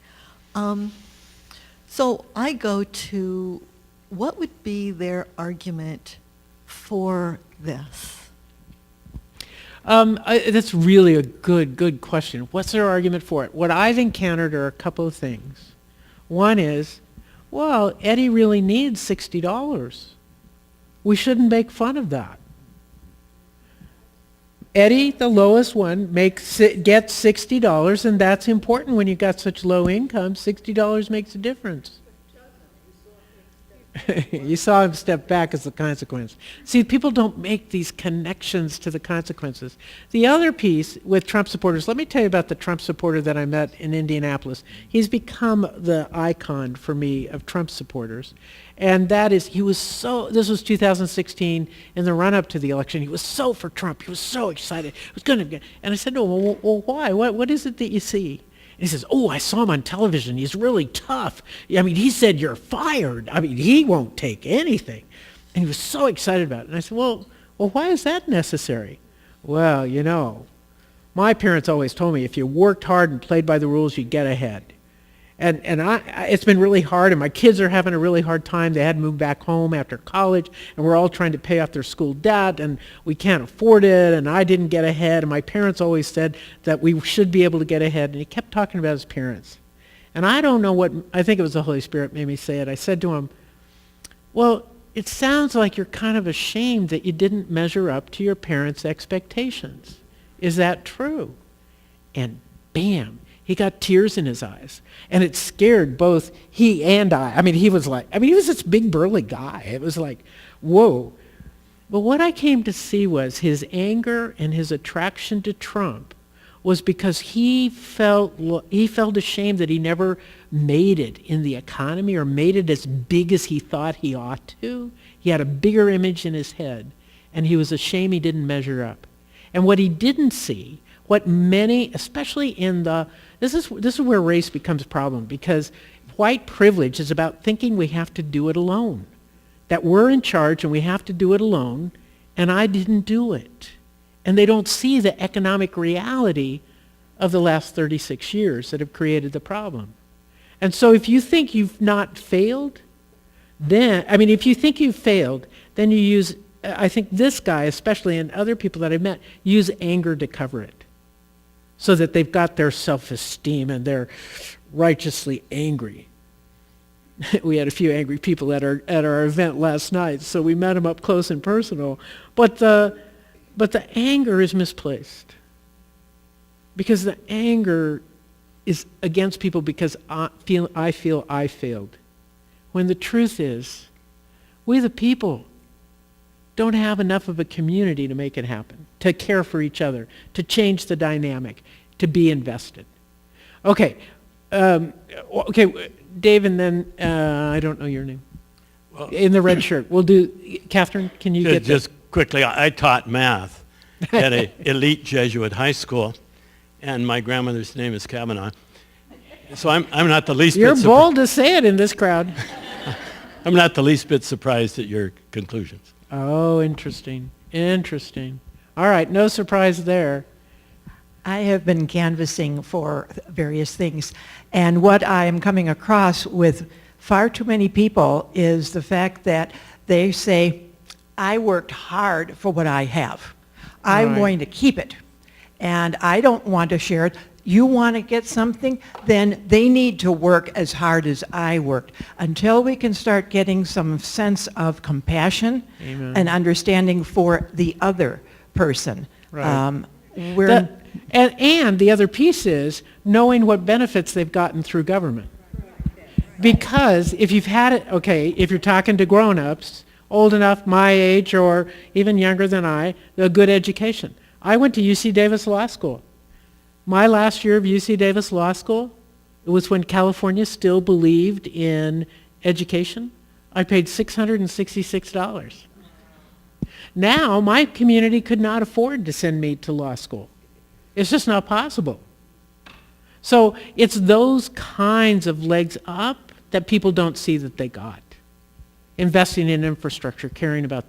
So I go to what would be their argument for this? That's really a good question. What's their argument for it? What I've encountered are a couple of things. One is, well, Eddie really needs $60. We shouldn't make fun of that. Eddie, the lowest one, gets $60, and that's important when you got such low income. $60 makes a difference. You saw him step back as the consequence. See, people don't make these connections to the consequences. The other piece with Trump supporters, let me tell you about the Trump supporter that I met in Indianapolis. He's become the icon for me of Trump supporters. And that is, this was 2016, in the run-up to the election, he was so for Trump. He was so excited. He was going to, and I said, no, well, why? What is it that you see? He says, oh, I saw him on television. He's really tough. I mean, he said, you're fired. I mean, he won't take anything. And he was so excited about it. And I said, well, why is that necessary? Well, you know, my parents always told me if you worked hard and played by the rules, you'd get ahead. And it's been really hard, and my kids are having a really hard time. They had to move back home after college, and we're all trying to pay off their school debt, and we can't afford it, and I didn't get ahead. And my parents always said that we should be able to get ahead, and he kept talking about his parents. And I don't know what, I think it was the Holy Spirit made me say it. I said to him, well, it sounds like you're kind of ashamed that you didn't measure up to your parents' expectations. Is that true? And bam. He got tears in his eyes, and it scared both he and I. I mean, he was this big burly guy. It was like, whoa. But what I came to see was his anger and his attraction to Trump was because he felt ashamed that he never made it in the economy or made it as big as he thought he ought to. He had a bigger image in his head, and he was ashamed he didn't measure up. And what he didn't see, what many, especially in the, this is where race becomes a problem, because white privilege is about thinking we have to do it alone, that we're in charge and we have to do it alone, and I didn't do it. And they don't see the economic reality of the last 36 years that have created the problem. And so if you think you've not failed, then, I mean, if you think you've failed, then you use, I think this guy especially, and other people that I've met, use anger to cover it, so that they've got their self-esteem and they're righteously angry. We had a few angry people at our event last night, so we met them up close and personal. But the anger is misplaced, because the anger is against people because I feel I failed. When the truth is, we the people don't have enough of a community to make it happen, to care for each other, to change the dynamic, to be invested. Okay, Dave, and then I don't know your name. Well, in the red shirt. We'll do, Catherine, can you get just quickly, I taught math at an elite Jesuit high school, and my grandmother's name is Kavanaugh. So I'm not the least bit surprised. You're bold to say it in this crowd. I'm not the least bit surprised at your conclusions. Oh, interesting. Interesting. All right, no surprise there. I have been canvassing for various things, and what I am coming across with far too many people is the fact that they say, I worked hard for what I have. I'm going to keep it, and I don't want to share it. You want to get something, then they need to work as hard as I worked. Until we can start getting some sense of compassion and understanding for the other person. Right. And the other piece is knowing what benefits they've gotten through government. Because if you've had it, if you're talking to grown-ups, old enough, my age, or even younger than I, a good education. I went to UC Davis Law School. My last year of UC Davis Law School, it was when California still believed in education. I paid $666. Now, my community could not afford to send me to law school. It's just not possible. So it's those kinds of legs up that people don't see that they got. Investing in infrastructure, caring about.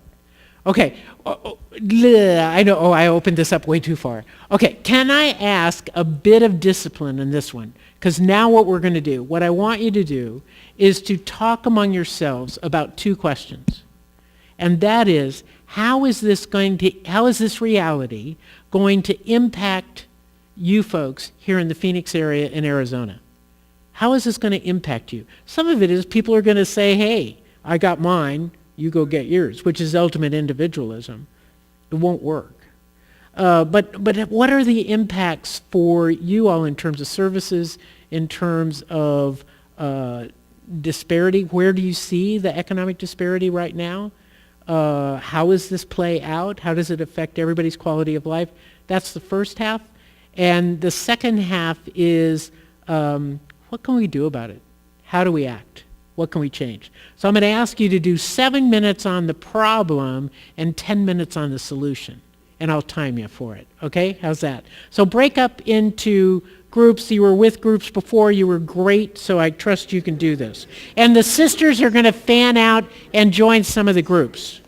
Okay, I know, I opened this up way too far. Okay, can I ask a bit of discipline in this one? Because now what we're going to do, what I want you to do is to talk among yourselves about two questions. And that is, how is this reality going to impact you folks here in the Phoenix area in Arizona? How is this going to impact you? Some of it is people are going to say, hey, I got mine, you go get yours, which is ultimate individualism. It won't work. But what are the impacts for you all in terms of services, in terms of disparity. Where do you see the economic disparity right now? How does this play out? How does it affect everybody's quality of life? That's the first half. And the second half is, what can we do about it? How do we act? What can we change? So I'm going to ask you to do 7 minutes on the problem and 10 minutes on the solution. And I'll time you for it. Okay? How's that? So break up into groups. You were with groups before. You were great, so I trust you can do this. And the sisters are going to fan out and join some of the groups.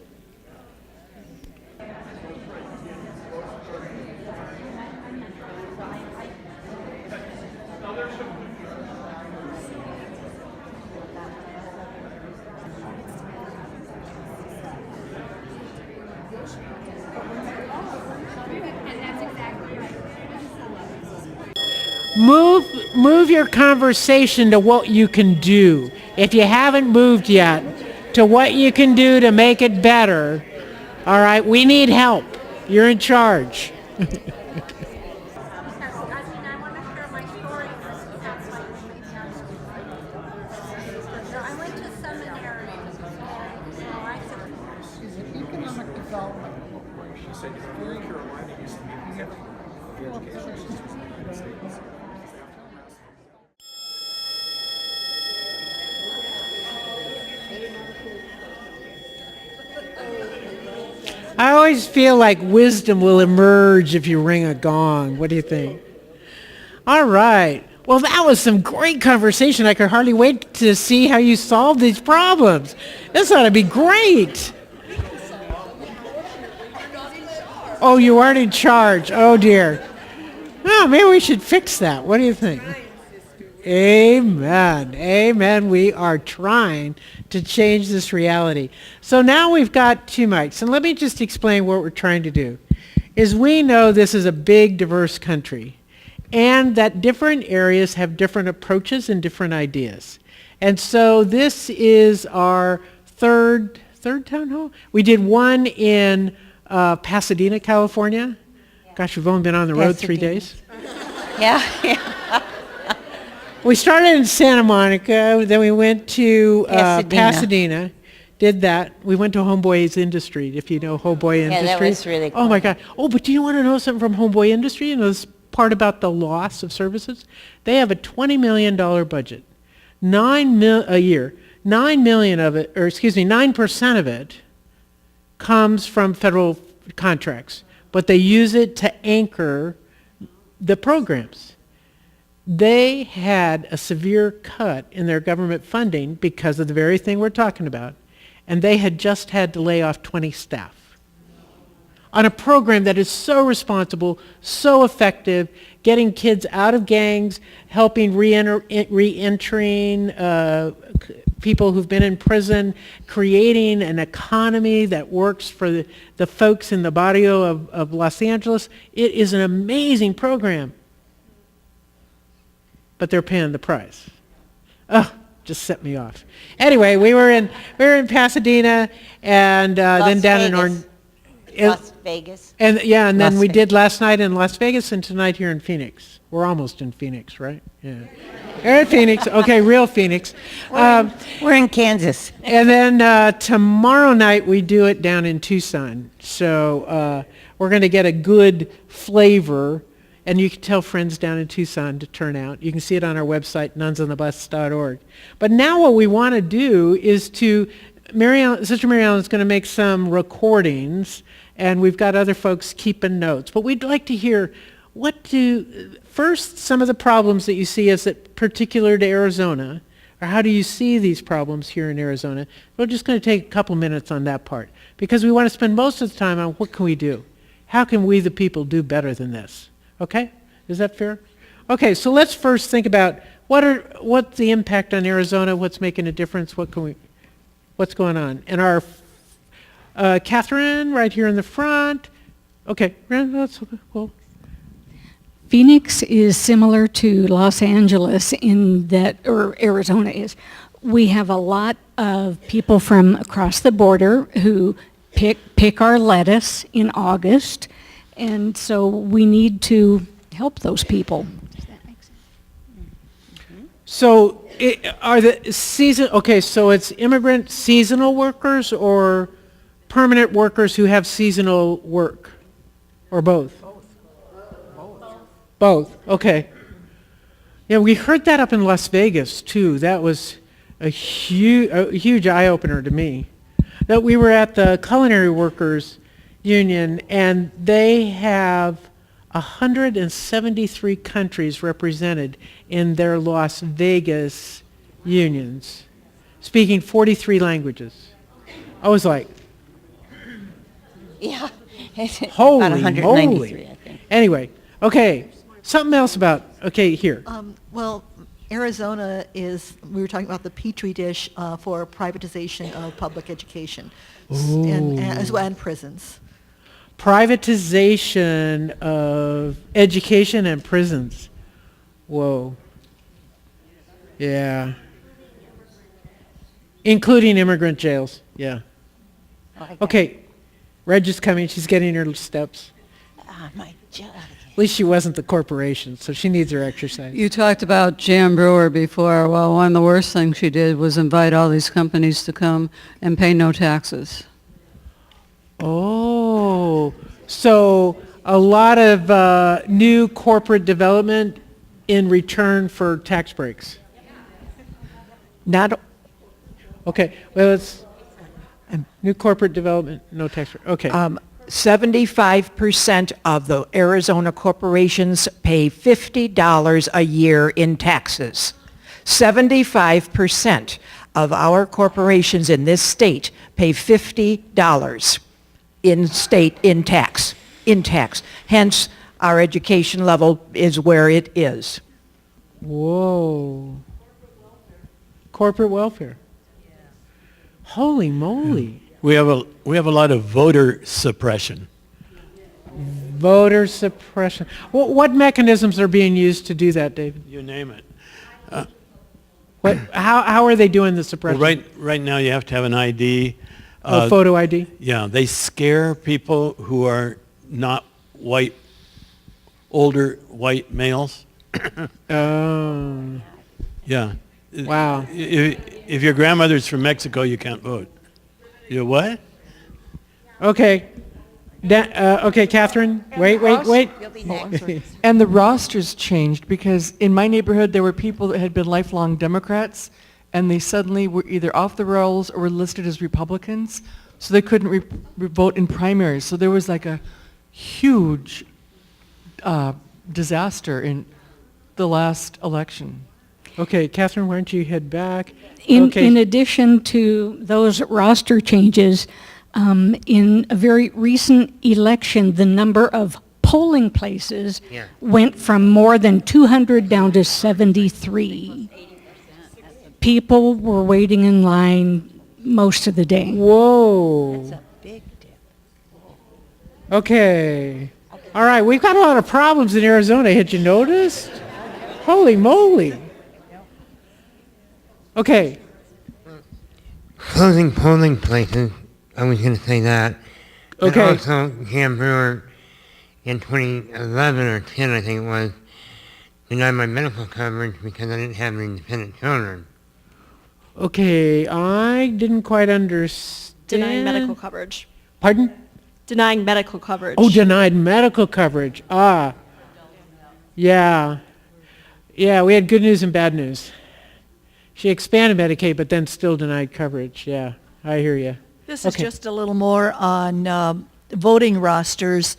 Move your conversation to what you can do. If you haven't moved yet, to what you can do to make it better. All right, we need help. You're in charge. I always feel like wisdom will emerge if you ring a gong. What do you think? All right. Well, that was some great conversation. I could hardly wait to see how you solve these problems. This ought to be great. Oh, you aren't in charge. Oh, dear. Oh, maybe we should fix that. What do you think? Amen. Amen. We are trying to change this reality. So now we've got 2 mics. And let me just explain what we're trying to do. Is we know this is a big, diverse country, and that different areas have different approaches and different ideas. And so this is our third town hall. We did one in Pasadena, California. Gosh, we've only been on the road 3 days. Yeah. We started in Santa Monica, then we went to Pasadena, did that. We went to Homeboy's Industry, if you know Homeboy Industry. Yeah, that was really cool. Oh my God. Oh, but do you want to know something from Homeboy Industry? You know this part about the loss of services? They have a $20 million budget. A year. 9 million of it, or excuse me, 9% of it comes from federal contracts, but they use it to anchor the programs. They had a severe cut in their government funding because of the very thing we're talking about, and they had just had to lay off 20 staff on a program that is so responsible, so effective, getting kids out of gangs, helping re-entering people who've been in prison, creating an economy that works for the folks in the barrio of Los Angeles. It is an amazing program. But they're paying the price. Oh, just set me off. Anyway, we were in Pasadena, and then down in Orange. Las Vegas. And yeah, and then we did last night in Las Vegas, and tonight here in Phoenix. We're almost in Phoenix, right? Yeah. We're in Phoenix. Okay, real Phoenix. We're in Kansas. And then tomorrow night we do it down in Tucson. So we're going to get a good flavor. And you can tell friends down in Tucson to turn out. You can see it on our website, nunsonthebus.org. But now what we want to do is Sister Mary Ellen is going to make some recordings, and we've got other folks keeping notes. But we'd like to hear first, some of the problems that you see as it particular to Arizona, or how do you see these problems here in Arizona? We're just going to take a couple minutes on that part, because we want to spend most of the time on what can we do? How can we, the people, do better than this? Okay? Is that fair? Okay, so let's first think about what's the impact on Arizona, what's making a difference, what's going on. And our Catherine, right here in the front. Okay, well. Phoenix is similar to Los Angeles in that, or Arizona is. We have a lot of people from across the border who pick our lettuce in August. And so we need to help those people. Does that make sense? So are the okay, so it's immigrant seasonal workers or permanent workers who have seasonal work? Or both? Both, okay. Yeah, we heard that up in Las Vegas too. That was a huge eye-opener to me. That we were at the Culinary Workers Union, and they have 173 countries represented in their Las Vegas unions, speaking 43 languages. I was like, Yeah. holy About 193, moly. I think. Anyway, okay, something else about, okay, here. Well, Arizona is, we were talking about the petri dish for privatization of public education and prisons. Privatization of education and prisons. Whoa. Yeah. Including immigrant jails. Yeah. Okay. Reg is coming. She's getting her steps. Ah, my God. At least she wasn't the corporation, so she needs her exercise. You talked about Jan Brewer before. Well, one of the worst things she did was invite all these companies to come and pay no taxes. Oh, so a lot of new corporate development in return for tax breaks. Not, Okay, well, it's new corporate development, no tax break. Okay. 75% of the Arizona corporations pay $50 a year in taxes. 75% of our corporations in this state pay $50 in tax. Hence, our education level is where it is. Whoa. Corporate welfare. Holy moly. We have a lot of voter suppression. Voter suppression. What mechanisms are being used to do that, David? You name it. How are they doing the suppression? Well, right now you have to have an ID. Photo ID? Yeah, they scare people who are not white, older white males. Oh. Yeah. Wow. If your grandmother's from Mexico, you can't vote. You what? Okay. Okay, Catherine. Wait. And the rosters changed because in my neighborhood there were people that had been lifelong Democrats and they suddenly were either off the rolls or were listed as Republicans, so they couldn't vote in primaries. So there was like a huge disaster in the last election. Okay, Catherine, why don't you head back? In addition to those roster changes, in a very recent election, the number of polling places went from more than 200 down to 73. People were waiting in line most of the day. Whoa. That's a big dip. Okay. All right, we've got a lot of problems in Arizona. Had you noticed? Holy moly. Okay. Closing polling places, I was going to say that. Okay. And also, Jan Brewer in 2011 or 10, I think it was, denied my medical coverage because I didn't have any dependent children. Okay, I didn't quite understand. Denying medical coverage. Pardon? Denying medical coverage. Oh, denied medical coverage. Ah. Yeah. Yeah, we had good news and bad news. She expanded Medicaid, but then still denied coverage. Yeah, I hear you. This is just a little more on voting rosters.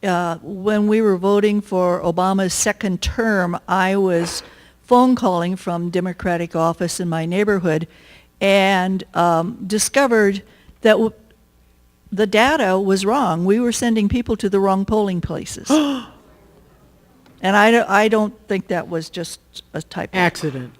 When we were voting for Obama's second term, I was phone calling from Democratic office in my neighborhood and discovered that the data was wrong. We were sending people to the wrong polling places. And I don't think that was just a typo. Accident.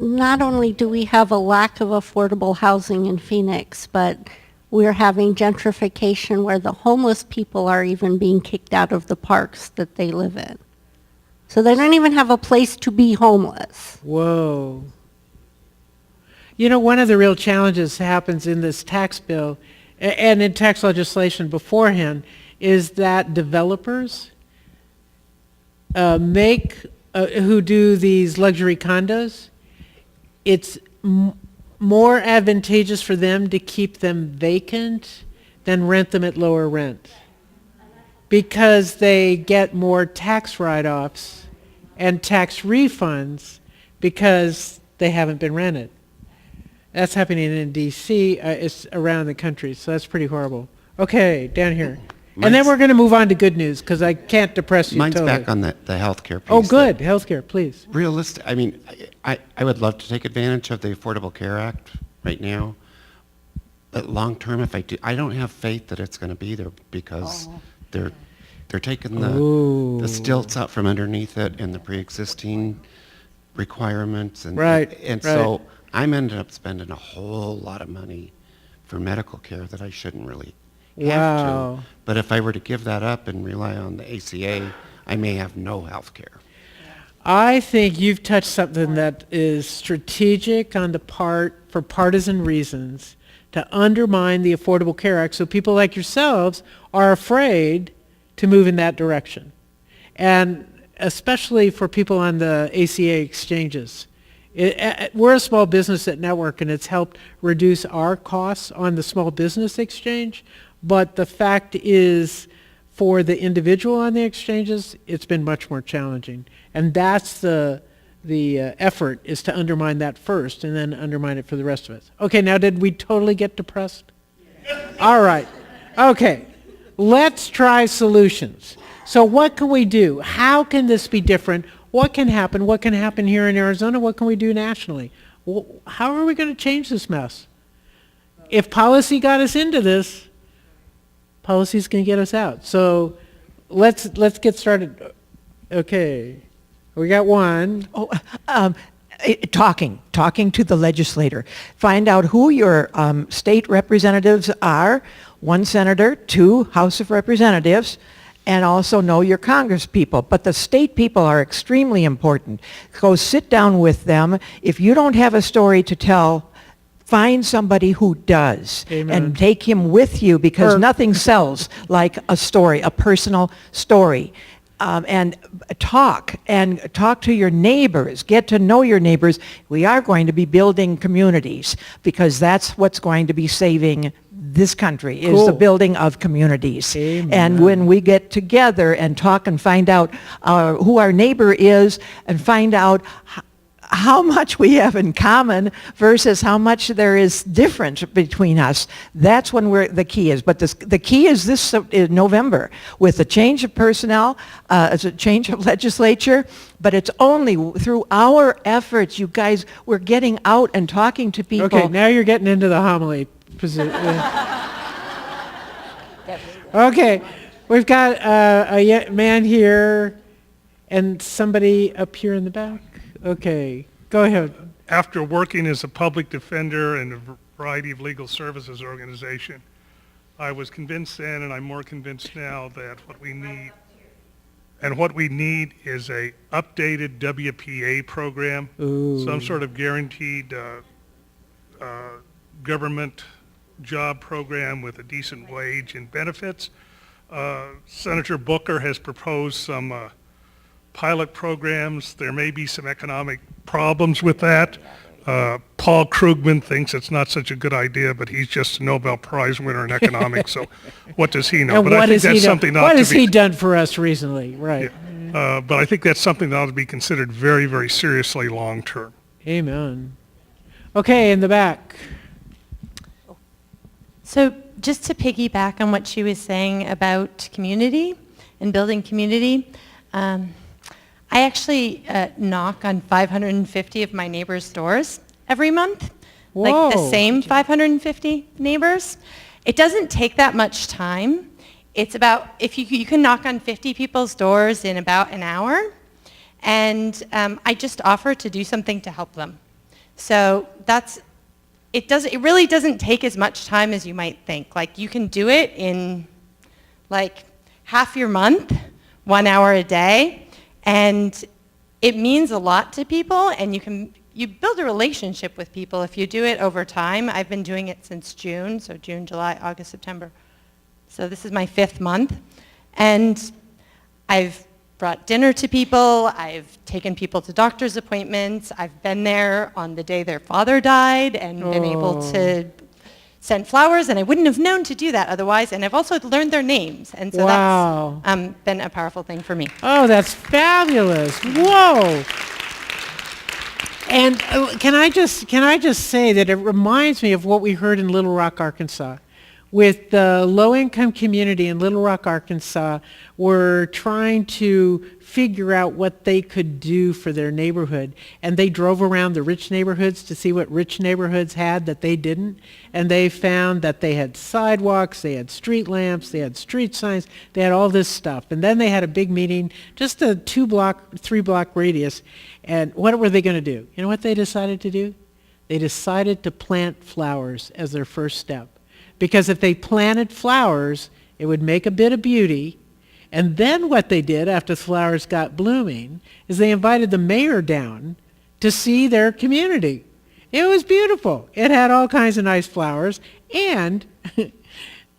Not only do we have a lack of affordable housing in Phoenix, but we're having gentrification where the homeless people are even being kicked out of the parks that they live in. So they don't even have a place to be homeless. Whoa. You know, one of the real challenges happens in this tax bill and in tax legislation beforehand is that developers who do these luxury condos, it's more advantageous for them to keep them vacant than rent them at lower rent, because they get more tax write-offs and tax refunds because they haven't been rented. That's happening in D.C. It's around the country, so that's pretty horrible. Okay, down here. And then we're going to move on to good news, because I can't depress you Mine's totally. back on the healthcare piece. Oh, good. Healthcare, please. Realistic. I mean, I would love to take advantage of the Affordable Care Act right now. But long term, if I do, I don't have faith that it's going to be there, because they're taking the stilts out from underneath it and the pre-existing requirements. And, and so I'm ended up spending a whole lot of money for medical care that I shouldn't really have to. But if I were to give that up and rely on the ACA, I may have no health care. I think you've touched something that is strategic on the part, for partisan reasons, to undermine the Affordable Care Act, so people like yourselves are afraid to move in that direction. And especially for people on the ACA exchanges. We're a small business at Network, and it's helped reduce our costs on the small business exchange. But the fact is, for the individual on the exchanges, it's been much more challenging. And that's the effort, is to undermine that first and then undermine it for the rest of us. Okay, now did we totally get depressed? All right. Okay. Let's try solutions. So what can we do? How can this be different? What can happen? What can happen here in Arizona? What can we do nationally? How are we going to change this mess? If policy got us into this, policy's going to get us out. So let's get started. Okay. We got one. Talking to the legislator. Find out who your state representatives are, 1 senator, 2 House of Representatives, and also know your Congress people. But the state people are extremely important. Go sit down with them. If you don't have a story to tell, find somebody who does. Amen. And take him with you, because nothing sells like a story, a personal story. And talk to your neighbors, get to know your neighbors. We are going to be building communities, because that's what's going to be saving this country, is the building of communities. Amen. And when we get together and talk and find out who our neighbor is, and find out how much we have in common versus how much there is different between us, that's when the key is. But the key is this November, with the change of personnel, as a change of legislature, but it's only through our efforts, you guys, we're getting out and talking to people. Okay, now you're getting into the homily position. Okay, we've got a man here and somebody up here in the back. Okay, go ahead. After working as a public defender in a variety of legal services organization, I was convinced then, and I'm more convinced now, that what we need is a updated WPA program, some sort of guaranteed government job program with a decent wage and benefits. Senator Booker has proposed some pilot programs. There may be some economic problems with that. Paul Krugman thinks it's not such a good idea, but he's just a Nobel Prize winner in economics, so what does he know? And but I think that's something what has he done for us recently? Right. Yeah. But I think that's something that ought to be considered very, very seriously long term. Amen. Okay, in the back. So just to piggyback on what she was saying about community and building community, I actually knock on 550 of my neighbors' doors every month. Whoa. Like the same 550 neighbors. It doesn't take that much time. It's about, if you can knock on 50 people's doors in about an hour, and I just offer to do something to help them. So it really doesn't take as much time as you might think. Like, you can do it in like half your month, 1 hour a day, and it means a lot to people, and you build a relationship with people if you do it over time. I've been doing it since June, so June, July, August, September. So this is my 5th month, and I've brought dinner to people. I've taken people to doctor's appointments. I've been there on the day their father died and been able to send flowers, and I wouldn't have known to do that otherwise. And I've also learned their names, and so that's been a powerful thing for me. Oh, that's fabulous. Whoa. And can I just say that it reminds me of what we heard in Little Rock, Arkansas. With the low-income community in Little Rock, Arkansas, were trying to figure out what they could do for their neighborhood. And they drove around the rich neighborhoods to see what rich neighborhoods had that they didn't. And they found that they had sidewalks, they had street lamps, they had street signs, they had all this stuff. And then they had a big meeting, just a 3-block radius. And what were they going to do? You know what they decided to do? They decided to plant flowers as their first step. Because if they planted flowers, it would make a bit of beauty. And then what they did after the flowers got blooming is they invited the mayor down to see their community. It was beautiful. It had all kinds of nice flowers. And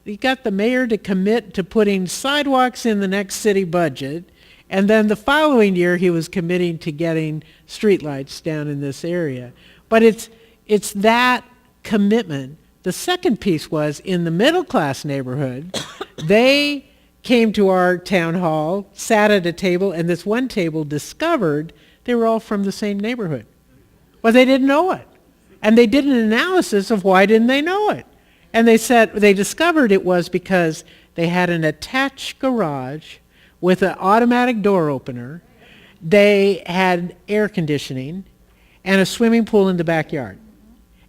he got the mayor to commit to putting sidewalks in the next city budget. And then the following year, he was committing to getting streetlights down in this area. But it's that commitment. The second piece was in the middle-class neighborhood, they came to our town hall, sat at a table, and this one table discovered they were all from the same neighborhood. Well, they didn't know it. And they did an analysis of why didn't they know it. And they said they discovered it was because they had an attached garage with an automatic door opener. They had air conditioning and a swimming pool in the backyard.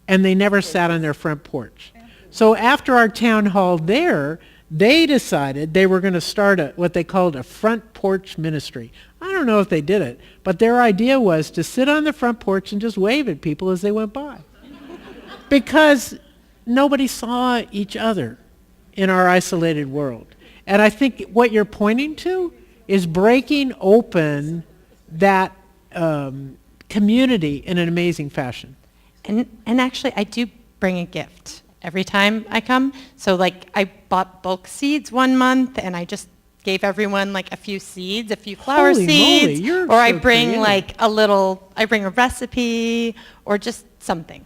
And they never sat on their front porch. So after our town hall there, they decided they were going to start what they called a front porch ministry. I don't know if they did it, but their idea was to sit on the front porch and just wave at people as they went by. Because nobody saw each other in our isolated world. And I think what you're pointing to is breaking open that community in an amazing fashion. And actually, I do bring a gift every time I come. So like I bought bulk seeds one month, and I just gave everyone like a few seeds, a few flower Holy seeds. moly, or I so bring creative. I bring a recipe or just something.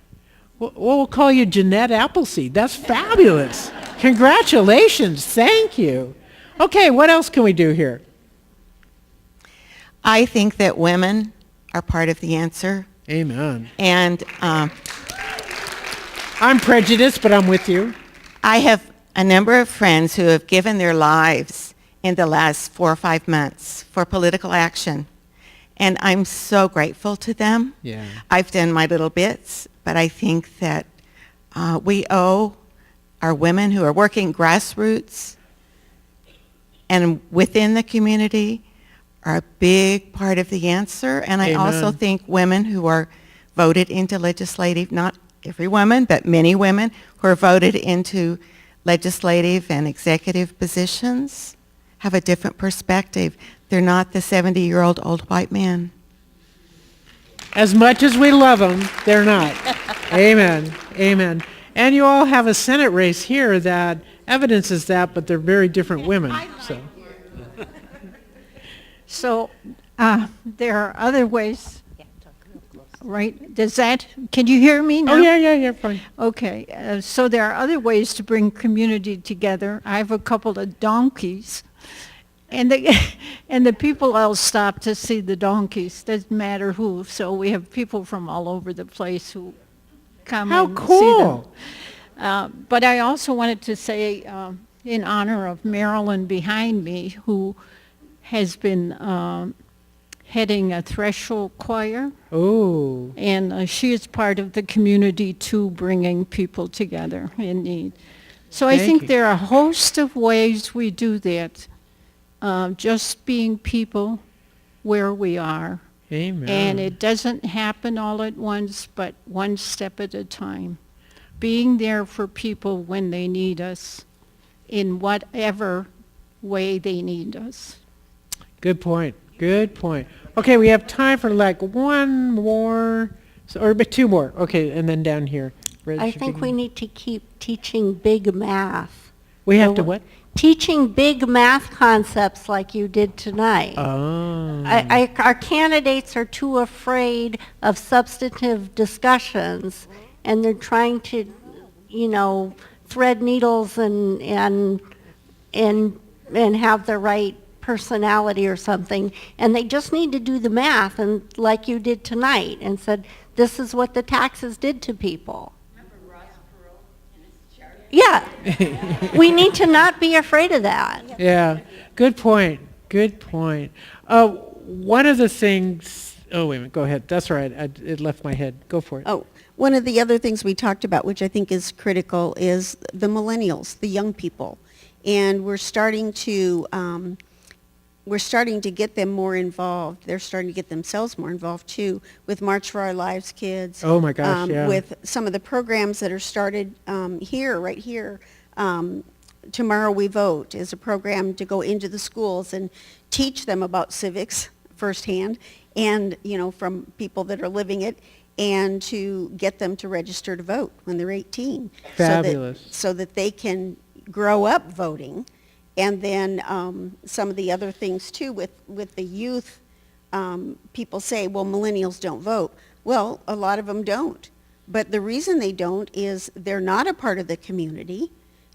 Well, we'll call you Jeanette Appleseed. That's fabulous. Congratulations. Thank you. Okay, what else can we do here? I think that women are part of the answer. Amen. And I'm prejudiced, but I'm with you. I have a number of friends who have given their lives in the last 4 or 5 months for political action. And I'm so grateful to them. Yeah. I've done my little bits, but I think that we owe our women who are working grassroots and within the community are a big part of the answer. And I also think women who are voted into legislative, not every woman, but many women who are voted into legislative and executive positions have a different perspective. They're not the 70-year-old old white man. As much as we love them, they're not. Amen. Amen. And you all have a Senate race here that evidences that, but they're very different women. So there are other ways, right? Can you hear me now? Oh, yeah, fine. Okay, so there are other ways to bring community together. I have a couple of donkeys, and the people all stop to see the donkeys. Doesn't matter who. So we have people from all over the place who come and see them. But I also wanted to say, in honor of Marilyn behind me, who has been heading a threshold choir. Oh. And she is part of the community too, bringing people together in need. So I think there are a host of ways we do that. Just being people where we are. Amen. And it doesn't happen all at once, but one step at a time. Being there for people when they need us, in whatever way they need us. Good point. Good point. Okay, we have time for like one more, or 2 more. Okay, and then down here. I think we need to keep teaching big math. We have to what? teaching big math concepts like you did tonight. Our candidates are too afraid of substantive discussions, and they're trying to, thread needles and have the right personality or something, and they just need to do the math, and like you did tonight, and said, this is what the taxes did to people. Yeah, we need to not be afraid of that. Yeah, good point. Good point. One of the things, oh, wait a minute, go ahead. That's all right. It left my head. Go for it. Oh, one of the other things we talked about, which I think is critical, is the millennials, the young people. And we're starting to get them more involved. They're starting to get themselves more involved too, with March for Our Lives kids. Oh my gosh, yeah. With some of the programs that are started right here. Tomorrow We Vote is a program to go into the schools and teach them about civics firsthand, and from people that are living it, and to get them to register to vote when they're 18. Fabulous. So that they can grow up voting. And then some of the other things too with the youth, people say, well, millennials don't vote. Well, a lot of them don't. But the reason they don't is they're not a part of the community,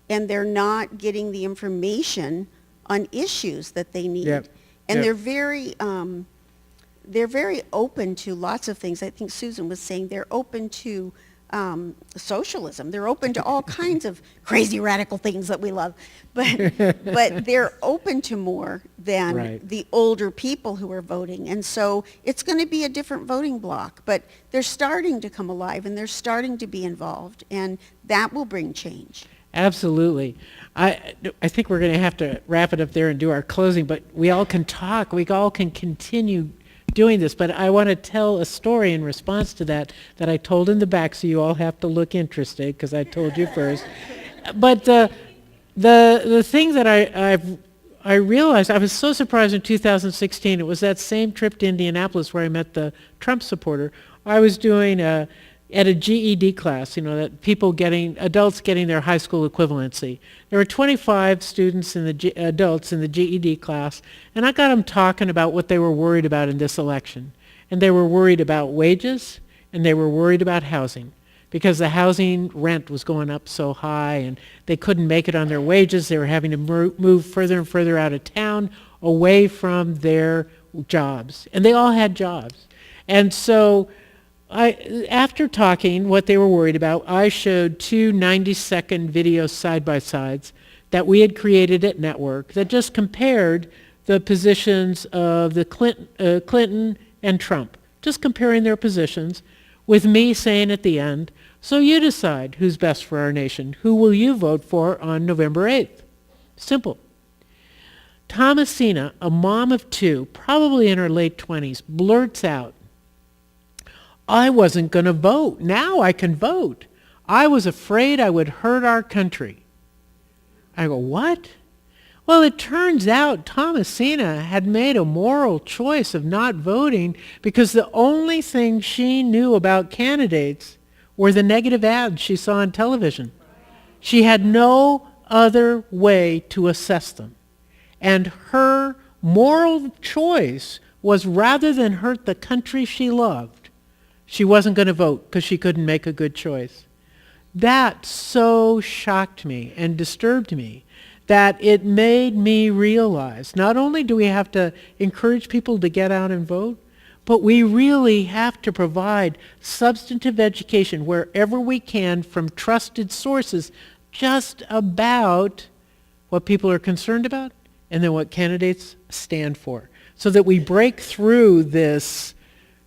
and they're not getting the information on issues that they need. Yep. And Yep. they're very open to lots of things. I think Susan was saying they're open to socialism. They're open to all kinds of crazy radical things that we love, but they're open to more than Right. the older people who are voting. And so it's going to be a different voting bloc, but they're starting to come alive, and they're starting to be involved, and that will bring change. Absolutely. I think we're going to have to wrap it up there and do our closing, but we all can talk. We all can continue doing this, but I want to tell a story in response to that I told in the back, so you all have to look interested because I told you first. But the thing that I realized, I was so surprised in 2016, it was that same trip to Indianapolis where I met the Trump supporter. I was doing at a GED class, that adults getting their high school equivalency. There were 25 students adults in the GED class, and I got them talking about what they were worried about in this election. And they were worried about wages, and they were worried about housing, because the housing rent was going up so high, and they couldn't make it on their wages. They were having to move further and further out of town, away from their jobs. And they all had jobs. And so after talking what they were worried about, I showed 2 90-second videos side-by-sides that we had created at Network that just compared the positions of the Clinton and Trump, just comparing their positions, with me saying at the end, so you decide who's best for our nation. Who will you vote for on November 8th? Simple. Thomasina, a mom of 2, probably in her late 20s, blurts out, I wasn't going to vote. Now I can vote. I was afraid I would hurt our country. I go, what? Well, it turns out Thomasina had made a moral choice of not voting because the only thing she knew about candidates were the negative ads she saw on television. She had no other way to assess them. And her moral choice was, rather than hurt the country she loved, she wasn't going to vote because she couldn't make a good choice. That so shocked me and disturbed me that it made me realize not only do we have to encourage people to get out and vote, but we really have to provide substantive education wherever we can from trusted sources just about what people are concerned about and then what candidates stand for, so that we break through this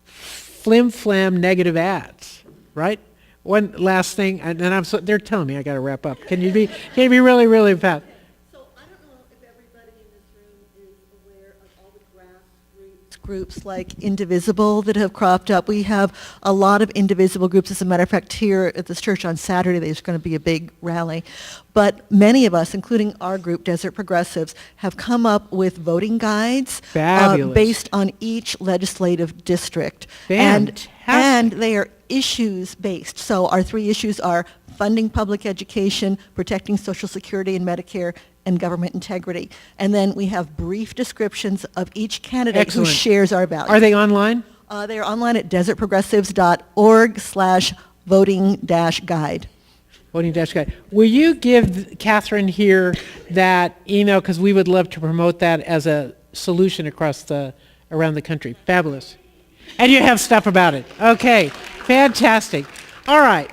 flim-flam negative ads, right? One last thing, and they're telling me I got to wrap up. Can you be really, really fast? So I don't know if everybody in this room is aware of all the grassroots groups like Indivisible that have cropped up. We have a lot of Indivisible groups. As a matter of fact, here at this church on Saturday, there's going to be a big rally. But many of us, including our group, Desert Progressives, have come up with voting guides based on each legislative district. And they are issues-based. So our 3 issues are funding public education, protecting Social Security and Medicare, and government integrity. And then we have brief descriptions of each candidate Excellent. who shares our values. Are they online? They are online at desertprogressives.org/voting-guide. Voting-guide. Will you give Catherine here that email, because we would love to promote that as a solution around the country. Fabulous. And you have stuff about it. Okay, fantastic. All right,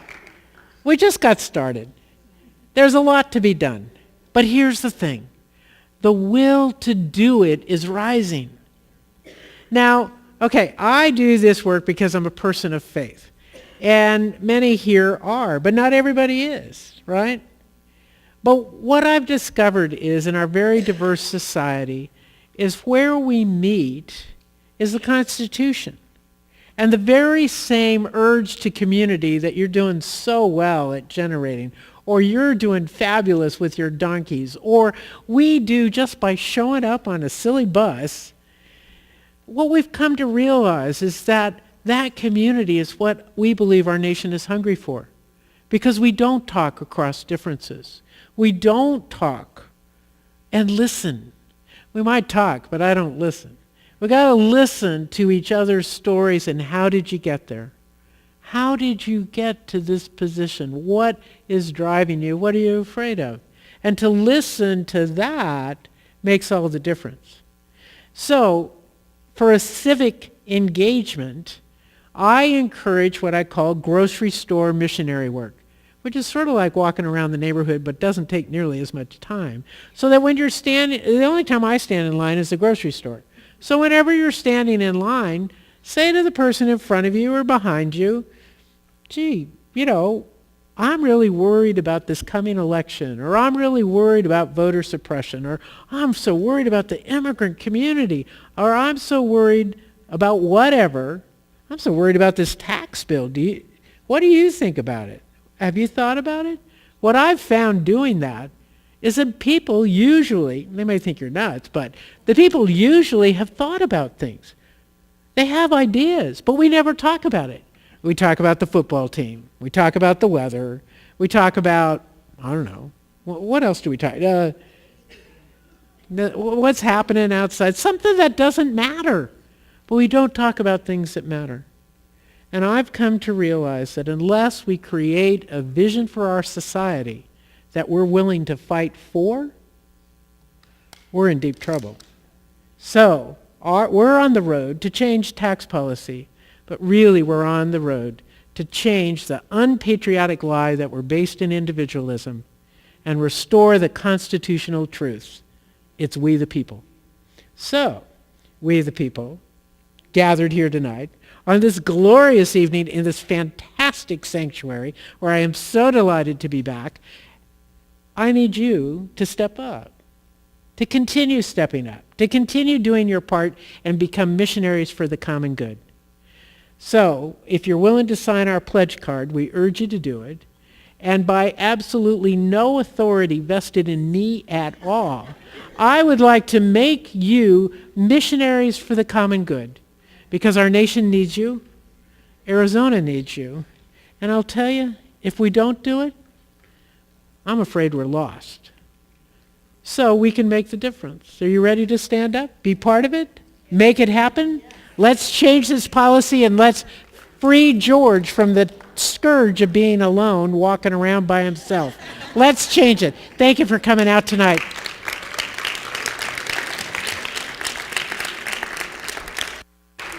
we just got started. There's a lot to be done. But here's the thing. The will to do it is rising. Now, okay, I do this work because I'm a person of faith. And many here are, but not everybody is, right? But what I've discovered is in our very diverse society is where we meet is the Constitution. And the very same urge to community that you're doing so well at generating, or you're doing fabulous with your donkeys, or we do just by showing up on a silly bus, what we've come to realize is that that community is what we believe our nation is hungry for. Because we don't talk across differences. We don't talk and listen. We might talk, but I don't listen. We got to listen to each other's stories and how did you get there? How did you get to this position? What is driving you? What are you afraid of? And to listen to that makes all the difference. So, for a civic engagement, I encourage what I call grocery store missionary work, which is sort of like walking around the neighborhood but doesn't take nearly as much time. So that when you're standing, the only time I stand in line is the grocery store. So whenever you're standing in line, say to the person in front of you or behind you, gee, you know, I'm really worried about this coming election, or I'm really worried about voter suppression, or I'm so worried about the immigrant community, or I'm so worried about whatever. I'm so worried about this tax bill. What do you think about it? Have you thought about it? What I've found doing that is that people usually, they may think you're nuts, but the people usually have thought about things. They have ideas, but we never talk about it. We talk about the football team. We talk about the weather. We talk about, I don't know, what else do we talk about? What's happening outside? Something that doesn't matter. But we don't talk about things that matter. And I've come to realize that unless we create a vision for our society that we're willing to fight for, we're in deep trouble. So we're on the road to change tax policy, but really we're on the road to change the unpatriotic lie that we're based in individualism and restore the constitutional truths. It's we the people. So, we the people, gathered here tonight, on this glorious evening in this fantastic sanctuary where I am so delighted to be back, I need you to step up, to continue stepping up, to continue doing your part and become missionaries for the common good. So, if you're willing to sign our pledge card, we urge you to do it. And by absolutely no authority vested in me at all, I would like to make you missionaries for the common good. Because our nation needs you, Arizona needs you, and I'll tell you, if we don't do it, I'm afraid we're lost. So we can make the difference. Are you ready to stand up? Be part of it? Make it happen? Let's change this policy and let's free George from the scourge of being alone, walking around by himself. Let's change it. Thank you for coming out tonight.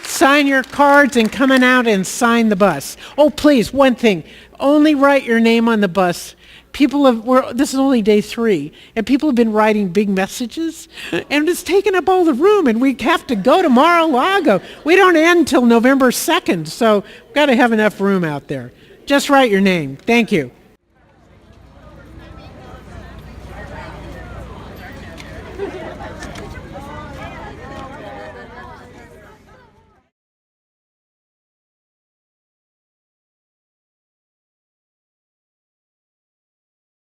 Sign your cards and coming out and sign the bus. Oh, please, one thing. Only write your name on the bus. This is only day 3, and people have been writing big messages, and it's taking up all the room, and we have to go to Mar-a-Lago. We don't end until November 2nd, so we've got to have enough room out there. Just write your name. Thank you.